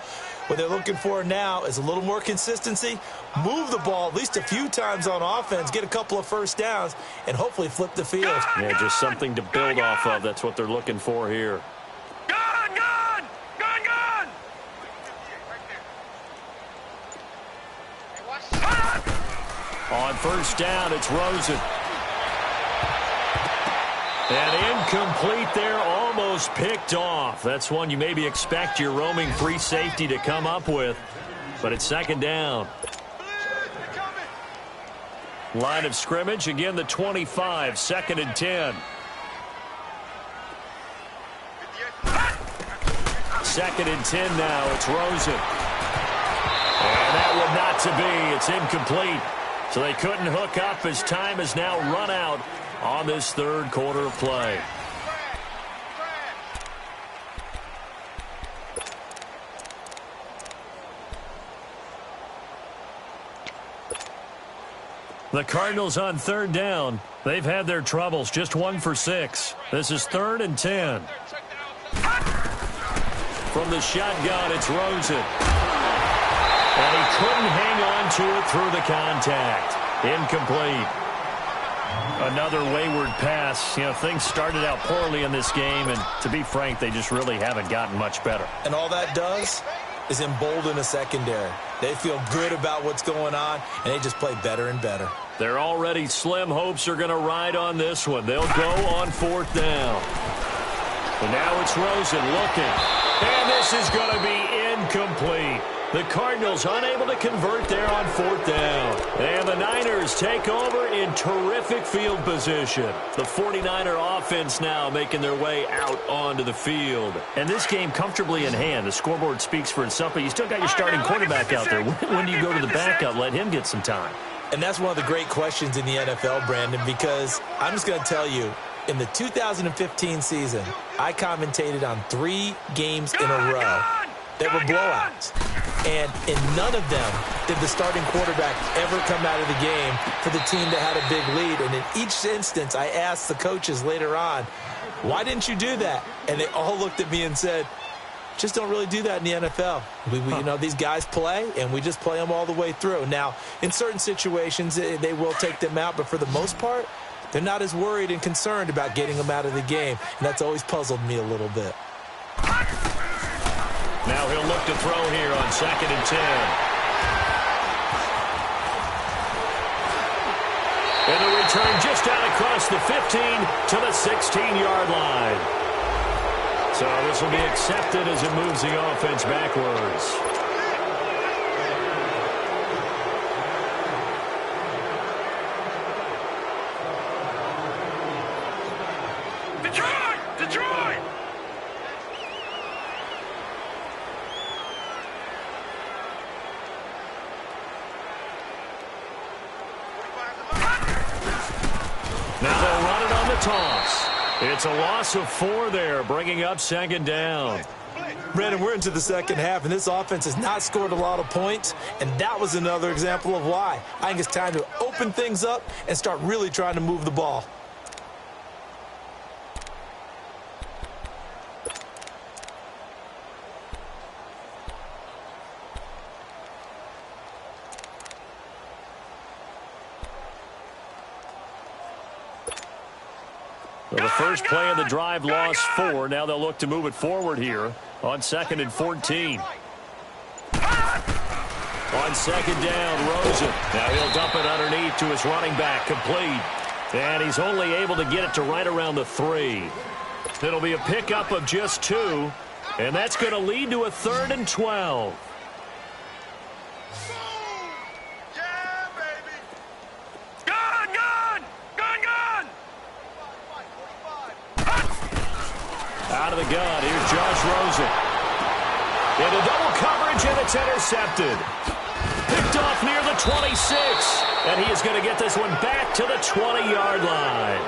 What they're looking for now is a little more consistency, move the ball at least a few times on offense, get a couple of first downs, and hopefully flip the field. Yeah, just something to build off of. That's what they're looking for here. On first down, it's Rosen. And incomplete there, almost picked off. That's one you maybe expect your roaming free safety to come up with. But it's second down. Line of scrimmage, again the 25, 2nd and 10. 2nd and 10 now, it's Rosen. And that one not to be, it's incomplete. So they couldn't hook up as time has now run out on this third quarter of play. The Cardinals on third down. They've had their troubles, just 1 for 6. This is 3rd and 10. From the shotgun, it's Rosen. And he couldn't hang on to it through the contact. Incomplete. Another wayward pass. You know, things started out poorly in this game, and to be frank, they just really haven't gotten much better. And all that does is embolden a secondary. They feel good about what's going on, and they just play better and better. Their already slim hopes are going to ride on this one. They'll go on 4th down. And now it's Rosen looking. And this is going to be incomplete. The Cardinals unable to convert there on 4th down. And the Niners take over in terrific field position. The 49er offense now making their way out onto the field. And this game comfortably in hand. The scoreboard speaks for itself, but you still got your starting quarterback out there. When do you go to the backup? Let him get some time. And that's one of the great questions in the NFL, Brandon, because I'm just going to tell you, in the 2015 season, I commentated on 3 games in a row that were blowouts. And in none of them did the starting quarterback ever come out of the game for the team that had a big lead. And in each instance, I asked the coaches later on, why didn't you do that? And they all looked at me and said, Just don't really do that in the NFL. You know, these guys play, and we just play them all the way through. Now, in certain situations, they will take them out, but for the most part, they're not as worried and concerned about getting them out of the game, and that's always puzzled me a little bit. Now he'll look to throw here on 2nd and 10. And the return just out across the 15 to the 16-yard line. So this will be accepted as it moves the offense backwards. Detroit! Detroit! Now they'll run it on the toss. It's a loss of 4 there, bringing up 2nd down. Brandon, we're into the second half, and this offense has not scored a lot of points, and that was another example of why. I think it's time to open things up and start really trying to move the ball. Well, the first play of the drive lost 4. Now they'll look to move it forward here on 2nd and 14. On 2nd down, Rosen. Now he'll dump it underneath to his running back, complete. And he's only able to get it to right around the 3. It'll be a pickup of just 2, and that's going to lead to a 3rd and 12. Out of the gun, here's Josh Rosen. Into double coverage, and it's intercepted. Picked off near the 26, and he is going to get this one back to the 20-yard line.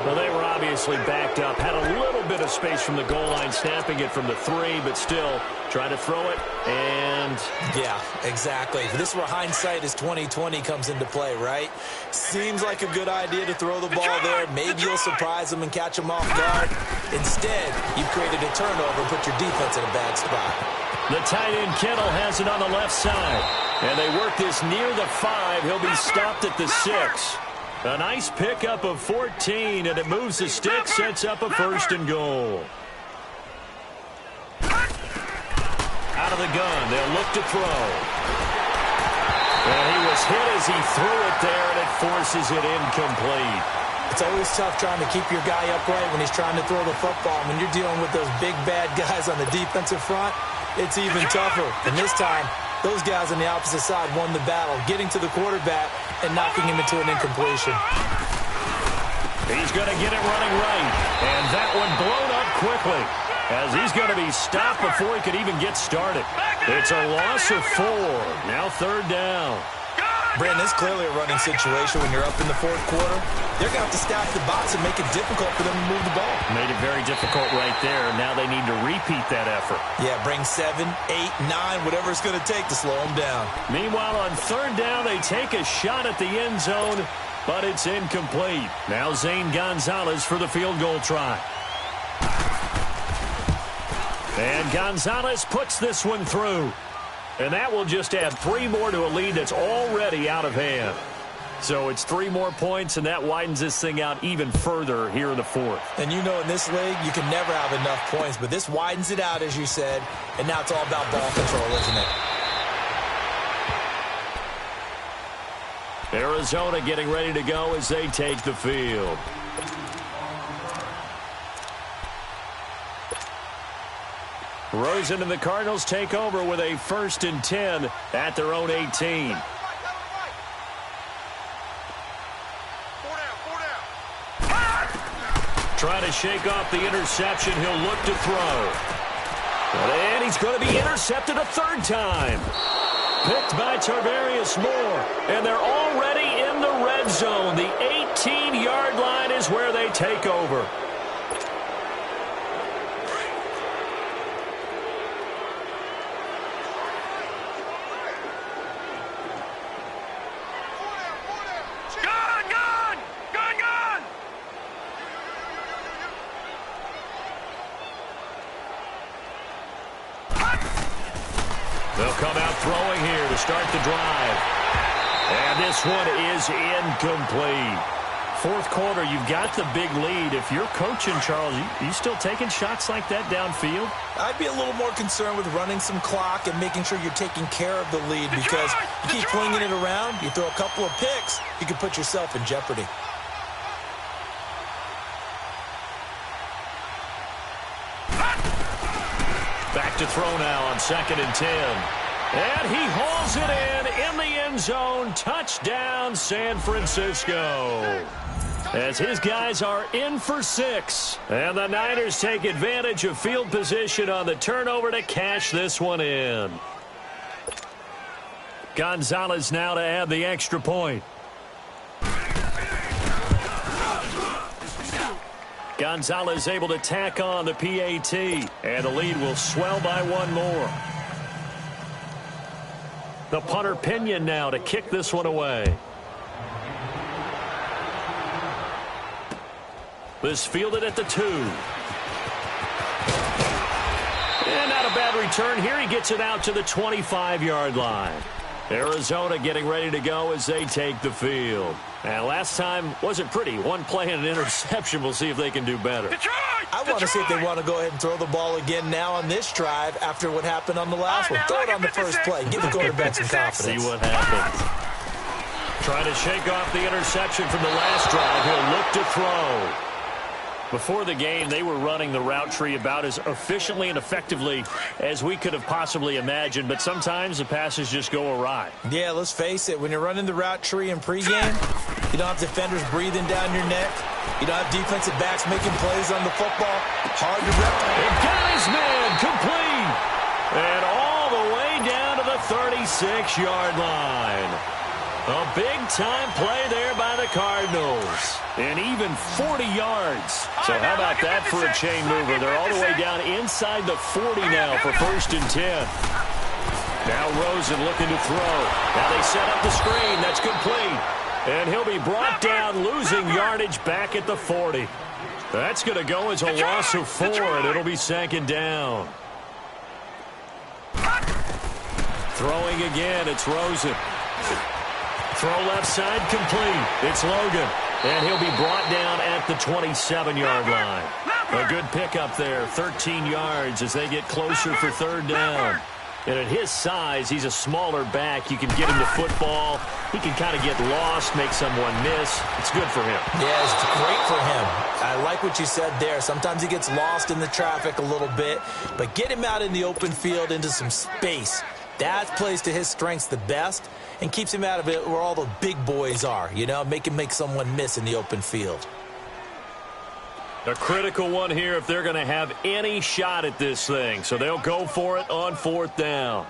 Well, they were obviously backed up, had a little bit of space from the goal line, snapping it from the 3, but still trying to throw it, and... Yeah, exactly. This is where hindsight is 20/20 comes into play, right? Seems like a good idea to throw the ball there. Maybe you'll surprise them and catch them off guard. Instead, you've created a turnover and put your defense in a bad spot. The tight end Kittle has it on the left side, and they work this near the 5. He'll be stopped at the 6. A nice pickup of 14, and it moves the stick, sets up a 1st and goal. Out of the gun, they'll look to throw. And he was hit as he threw it there, and it forces it incomplete. It's always tough trying to keep your guy upright when he's trying to throw the football. When you're dealing with those big, bad guys on the defensive front, it's even tougher. And this time, those guys on the opposite side won the battle, getting to the quarterback and knocking him into an incompletion. He's going to get it running right, and that one blown up quickly as he's going to be stopped before he could even get started. It's a loss of 4. Now 3rd down. Brandon, this is clearly a running situation when you're up in the 4th quarter. They're going to have to stack the box and make it difficult for them to move the ball. Made it very difficult right there. Now they need to repeat that effort. Yeah, bring 7, 8, 9, whatever it's going to take to slow them down. Meanwhile, on 3rd down, they take a shot at the end zone, but it's incomplete. Now Zane Gonzalez for the field goal try. And Gonzalez puts this one through. And that will just add 3 more to a lead that's already out of hand. So it's 3 more points, and that widens this thing out even further here in the 4th. And you know in this league, you can never have enough points, but this widens it out, as you said, and now it's all about ball control, isn't it? Arizona getting ready to go as they take the field. Rosen and the Cardinals take over with a 1st and 10 at their own 18. Trying to shake off the interception. He'll look to throw. And he's going to be intercepted a 3rd time. Picked by Tarvarius Moore. And they're already in the red zone. The 18-yard line is where they take over. They'll come out throwing here to start the drive. And this one is incomplete. Fourth quarter, you've got the big lead. If you're coaching, Charles, you still taking shots like that downfield? I'd be a little more concerned with running some clock and making sure you're taking care of the lead, because you keep flinging it around, you throw a couple of picks, you can put yourself in jeopardy. Back to throw now on 2nd and 10. And he hauls it in the end zone. Touchdown, San Francisco. As his guys are in for 6. And the Niners take advantage of field position on the turnover to cash this one in. Gonzalez now to add the extra point. Gonzalez able to tack on the PAT. And the lead will swell by one more. The punter Pinion now to kick this one away. This fielded at the 2. And not a bad return here. He gets it out to the 25-yard line. Arizona getting ready to go as they take the field. And last time wasn't pretty. One play and an interception. We'll see if they can do better. I want to see if they want to go ahead and throw the ball again now on this drive after what happened on the last one. Throw it on the first play. Give the quarterback some confidence. See what happens. Trying to shake off the interception from the last drive. He'll look to throw. Before the game, they were running the route tree about as efficiently and effectively as we could have possibly imagined, but sometimes the passes just go awry. Yeah, let's face it. When you're running the route tree in pregame, you don't have defenders breathing down your neck. You don't have defensive backs making plays on the football. Hard to replicate. It got his man complete. And all the way down to the 36-yard line. A big-time play there by the Cardinals. And even 40 yards. So how about that for a chain mover? They're all the way down inside the 40 now for 1st and 10. Now Rosen looking to throw. Now they set up the screen. That's complete. And he'll be brought down, losing yardage back at the 40. That's going to go as a loss of 4, and it'll be 2nd down. Throwing again, it's Rosen. Throw left side complete. It's Logan. And he'll be brought down at the 27-yard line. A good pickup there, 13 yards as they get closer for 3rd down. And at his size, he's a smaller back. You can get him to football. He can kind of get lost, make someone miss. It's good for him. Yeah, it's great for him. I like what you said there. Sometimes he gets lost in the traffic a little bit. But get him out in the open field into some space. That plays to his strengths the best and keeps him out of it where all the big boys are. You know, make him make someone miss in the open field. A critical one here if they're going to have any shot at this thing. So they'll go for it on 4th down.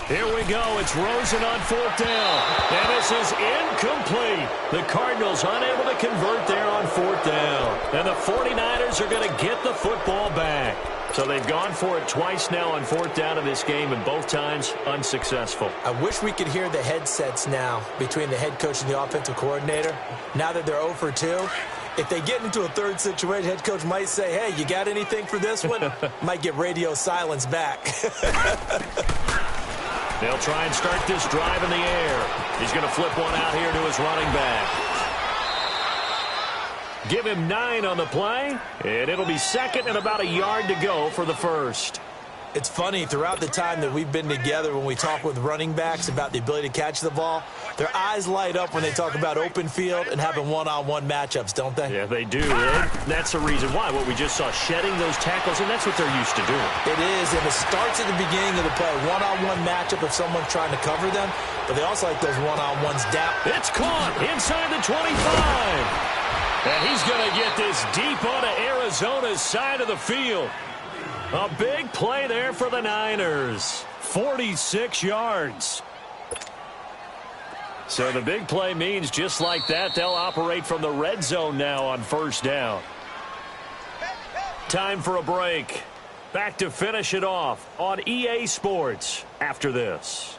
Here we go. It's Rosen on 4th down. And this is incomplete. The Cardinals unable to convert there on 4th down. And the 49ers are going to get the football back. So they've gone for it twice now on 4th down in this game, and both times unsuccessful. I wish we could hear the headsets now between the head coach and the offensive coordinator. Now that they're 0 for 2, if they get into a third situation, head coach might say, hey, you got anything for this one? Might get radio silence back. They'll try and start this drive in the air. He's going to flip one out here to his running back. Give him 9 on the play, and it'll be 2nd and about a yard to go for the 1st. It's funny, throughout the time that we've been together, when we talk with running backs about the ability to catch the ball, their eyes light up when they talk about open field and having one-on-one matchups, don't they? Yeah, they do. That's the reason why. What we just saw, shedding those tackles, and that's what they're used to doing. It is, and it starts at the beginning of the play. One-on-one matchup if someone's trying to cover them, but they also like those one-on-ones down. It's caught inside the 25. And he's going to get this deep onto Arizona's side of the field. A big play there for the Niners. 46 yards. So the big play means just like that, they'll operate from the red zone now on 1st down. Time for a break. Back to finish it off on EA Sports after this.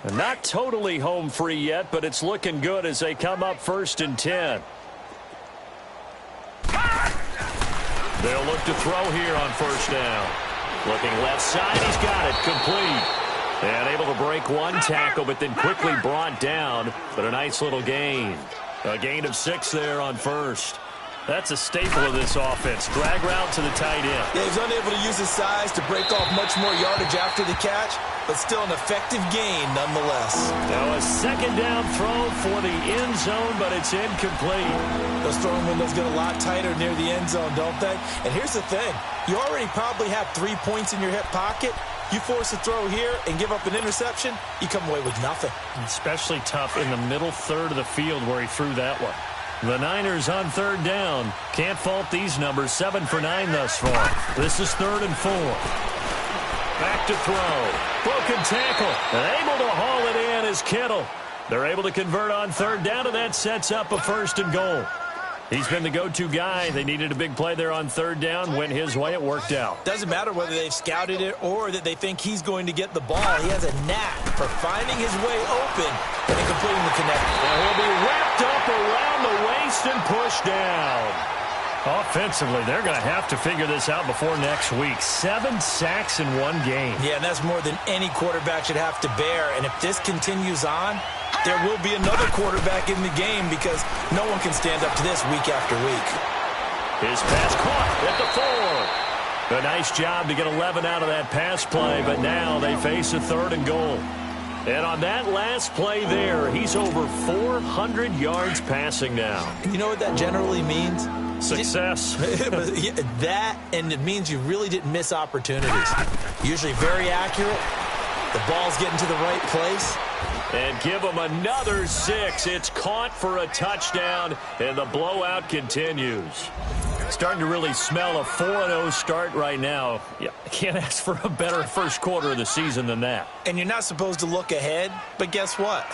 And not totally home free yet, but it's looking good as they come up 1st and 10. They'll look to throw here on first down. Looking left side, he's got it, complete. And able to break one tackle, but then quickly brought down. But a nice little gain. A gain of 6 there on first. That's a staple of this offense. Drag route to the tight end. Yeah, he's unable to use his size to break off much more yardage after the catch, but still an effective gain nonetheless. Now a second down throw for the end zone, but it's incomplete. Those throwing windows get a lot tighter near the end zone, don't they? And here's the thing. You already probably have 3 points in your hip pocket. You force a throw here and give up an interception, you come away with nothing. Especially tough in the middle third of the field where he threw that one. The Niners on third down. Can't fault these numbers. 7 for 9 thus far. This is 3rd and 4. Back to throw. Broken tackle. And able to haul it in is Kittle. They're able to convert on third down, and that sets up a 1st and goal. He's been the go-to guy. They needed a big play there on third down. Went his way. It worked out. Doesn't matter whether they've scouted it or that they think he's going to get the ball. He has a knack for finding his way open and completing the connection. Now he'll be wrapped up around the waist and pushed down. Offensively, they're going to have to figure this out before next week. 7 sacks in one game. Yeah, and that's more than any quarterback should have to bear. And if this continues on, there will be another quarterback in the game because no one can stand up to this week after week. His pass caught at the 4. A nice job to get 11 out of that pass play, but now they face a 3rd and goal. And on that last play there, he's over 400 yards passing now. You know what that generally means? Success. That, and it means you really didn't miss opportunities. Usually very accurate. The ball's getting to the right place. And give him another 6. It's caught for a touchdown, and the blowout continues. Starting to really smell a 4-0 start right now. Yeah, I can't ask for a better first quarter of the season than that. And you're not supposed to look ahead, but guess what?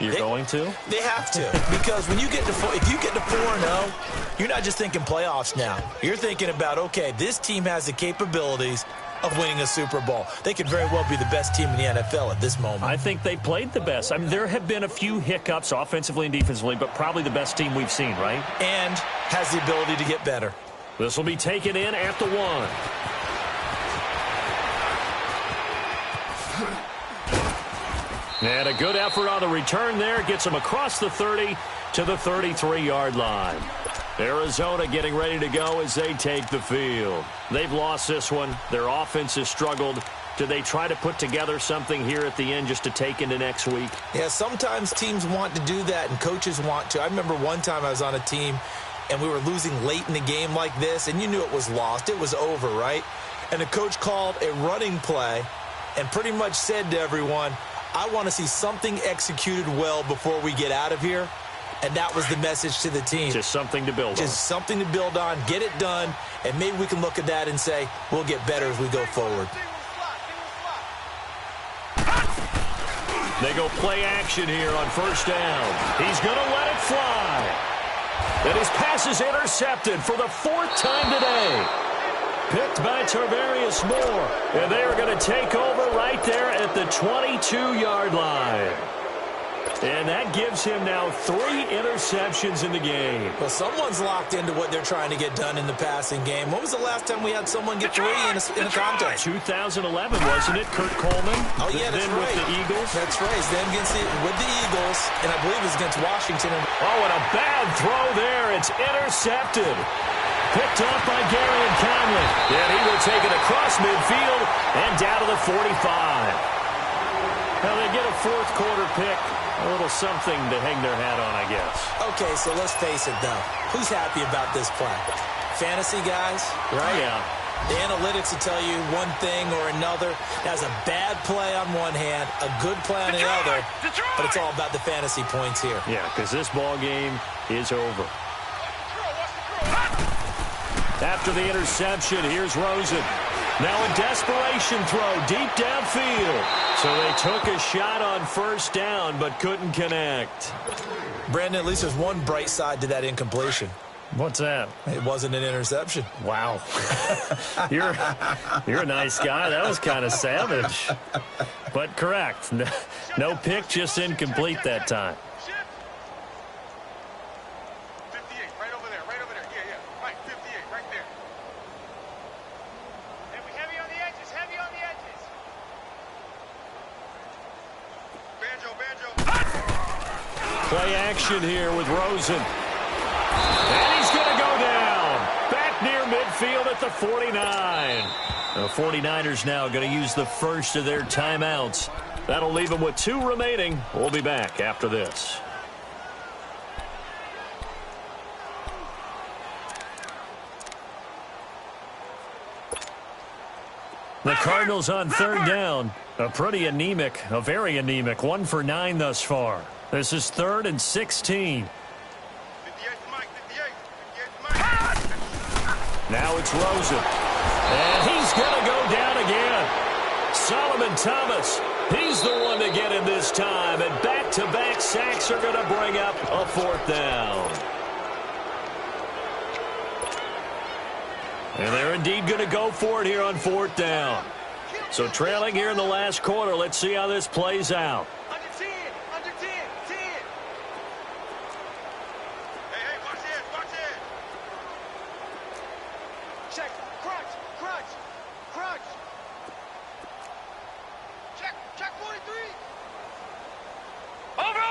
You're going to? They have to, because when you get to if you get to 4-0, you're not just thinking playoffs now. You're thinking about, okay, this team has the capabilities of winning a Super Bowl. They could very well be the best team in the NFL at this moment. I think they played the best. I mean, there have been a few hiccups offensively and defensively, but probably the best team we've seen, right? And has the ability to get better. This will be taken in at the 1. And a good effort on the return there. Gets him across the 30 to the 33-yard line. Arizona getting ready to go as they take the field. They've lost this one. Their offense has struggled. Do they try to put together something here at the end just to take into next week? Yeah, sometimes teams want to do that and coaches want to. I remember one time I was on a team and we were losing late in the game like this, and you knew it was lost. It was over, right? And the coach called a running play and pretty much said to everyone, I want to see something executed well before we get out of here. And that was the message to the team. Just something to build on. Just something to build on, get it done, and maybe we can look at that and say, we'll get better as we go forward. They go play action here on first down. He's going to let it fly. And his pass is intercepted for the 4th time today. Picked by Tarvarius Moore. And they are going to take over right there at the 22-yard line. And that gives him now 3 interceptions in the game. Well, someone's locked into what they're trying to get done in the passing game. When was the last time we had someone get 3 in a contest? 2011, wasn't it? Kurt Coleman. Oh, yeah, that's then right. With the Eagles. That's right. Then with the Eagles, and I believe it was against Washington. Oh, and a bad throw there. It's intercepted. Picked off by Gary Conley. And he will take it across midfield and down to the 45. Now they get a 4th quarter pick. A little something to hang their hat on, I guess. Okay, so let's face it, though. Who's happy about this play? Fantasy guys, right? Yeah. The analytics will tell you one thing or another. That's a bad play on one hand, a good play on the other, but it's all about the fantasy points here. Yeah, because this ball game is over. After the interception, here's Rosen. Now a desperation throw deep downfield. So they took a shot on first down but couldn't connect. Brandon, at least there's one bright side to that incompletion. What's that? It wasn't an interception. Wow. You're a nice guy. That was kind of savage. But correct. No pick, just incomplete that time. 58, right over there. Yeah, right, 58, right there. Play action here with Rosen. And he's going to go down. Back near midfield at the 49. The 49ers now going to use the first of their timeouts. That'll leave them with 2 remaining. We'll be back after this. The Cardinals on 3rd down. A very anemic 1 for 9 thus far. This is 3rd and 16. Now it's Rosen. And he's going to go down again. Solomon Thomas, he's the one to get him this time. And back-to-back sacks are going to bring up a 4th down. And they're indeed going to go for it here on 4th down. So trailing here in the last quarter. Let's see how this plays out. Under 10, under 10, 10. Hey, watch it. Check, crunch. Check 43. Over.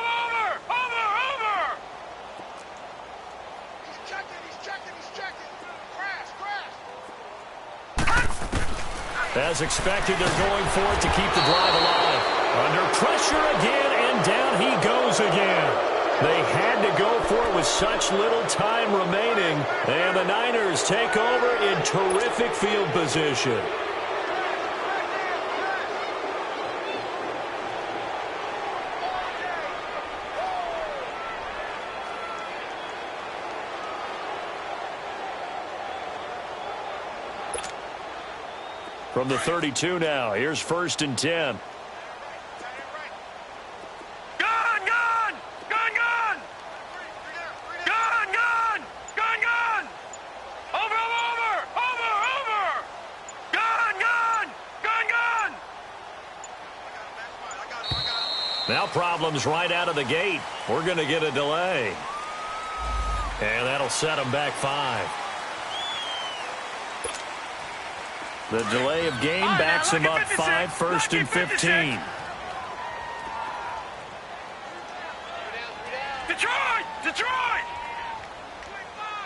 He's checking. Crash. As expected, they're going for it to keep the drive alive. Under pressure again, and down he goes again. They had to go for it with such little time remaining, and the Niners take over in terrific field position. From the 32 now, here's 1st and 10. Now problems right out of the gate. We're going to get a delay. And that'll set them back 5. The delay of game backs him up 5, 1st and 15. Detroit!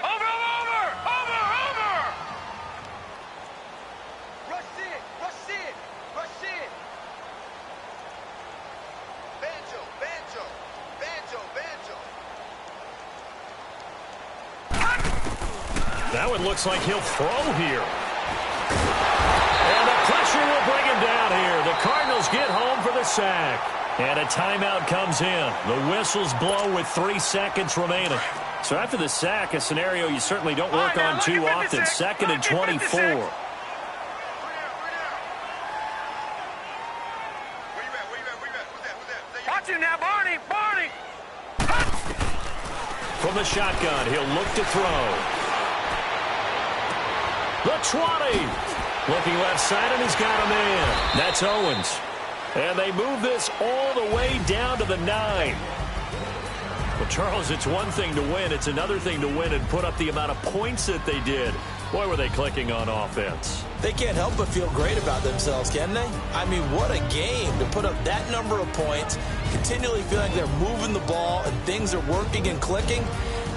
Over! Rush in! Banjo! That one looks like he'll throw here. And the pressure will bring him down here. The Cardinals get home for the sack. And a timeout comes in. The whistles blow with 3 seconds remaining. So after the sack, a scenario you certainly don't work on too often. 2nd and 24. Watch him now, Barney! From the shotgun, he'll look to throw. The 20. Looking left side, and he's got a man. That's Owens. And they move this all the way down to the 9. Well, Charles, it's one thing to win. It's another thing to win and put up the amount of points that they did. Boy, were they clicking on offense. They can't help but feel great about themselves, can they? I mean, what a game to put up that number of points, continually feel like they're moving the ball and things are working and clicking.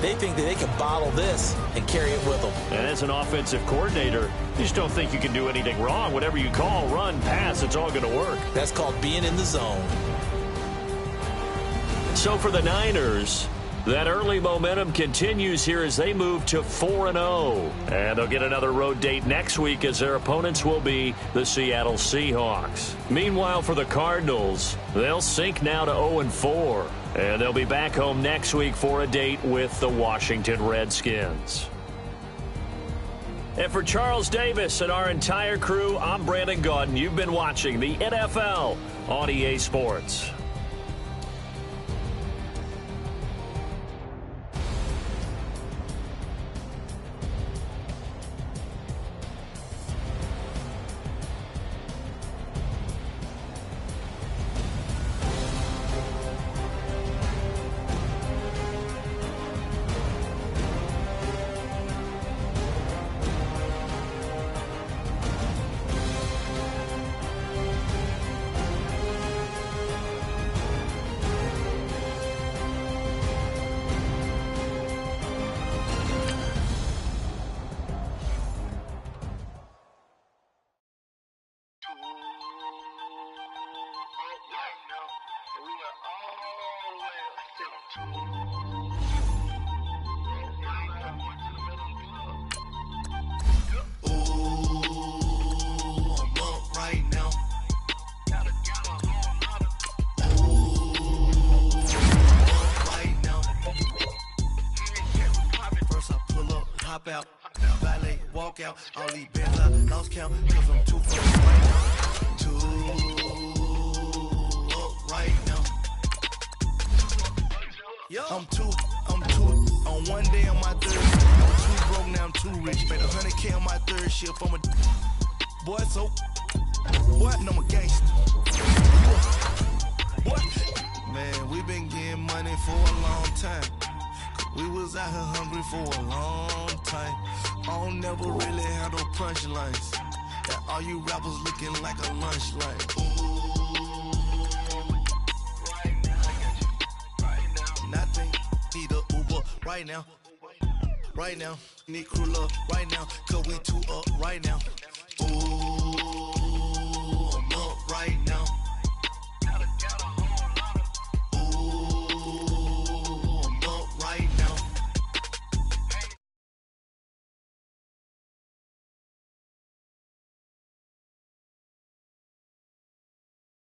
They think that they can bottle this and carry it with them. And as an offensive coordinator, you just don't think you can do anything wrong. Whatever you call, run, pass, it's all going to work. That's called being in the zone. So for the Niners, that early momentum continues here as they move to 4-0. And they'll get another road date next week as their opponents will be the Seattle Seahawks. Meanwhile, for the Cardinals, they'll sink now to 0-4. And they'll be back home next week for a date with the Washington Redskins. And for Charles Davis and our entire crew, I'm Brandon Gaudin. You've been watching the NFL on EA Sports. Hop out, valet, walk out, all these bands I lost count, cause I'm too fucking right now. Too up right now. I'm too, on one day on my third, I'm too broke now, I'm too rich, made 100K on my third shift, I'm a boy, so, boy, no, I'm a gangster. What? Man, we been getting money for a long time. We was out here hungry for a long time. I don't never really have no punchlines. And all you rappers looking like a lunch line. Right now, I got you. Right now. Nothing, need a Uber right now. Right now, need crew love right now. Cause we too up right now.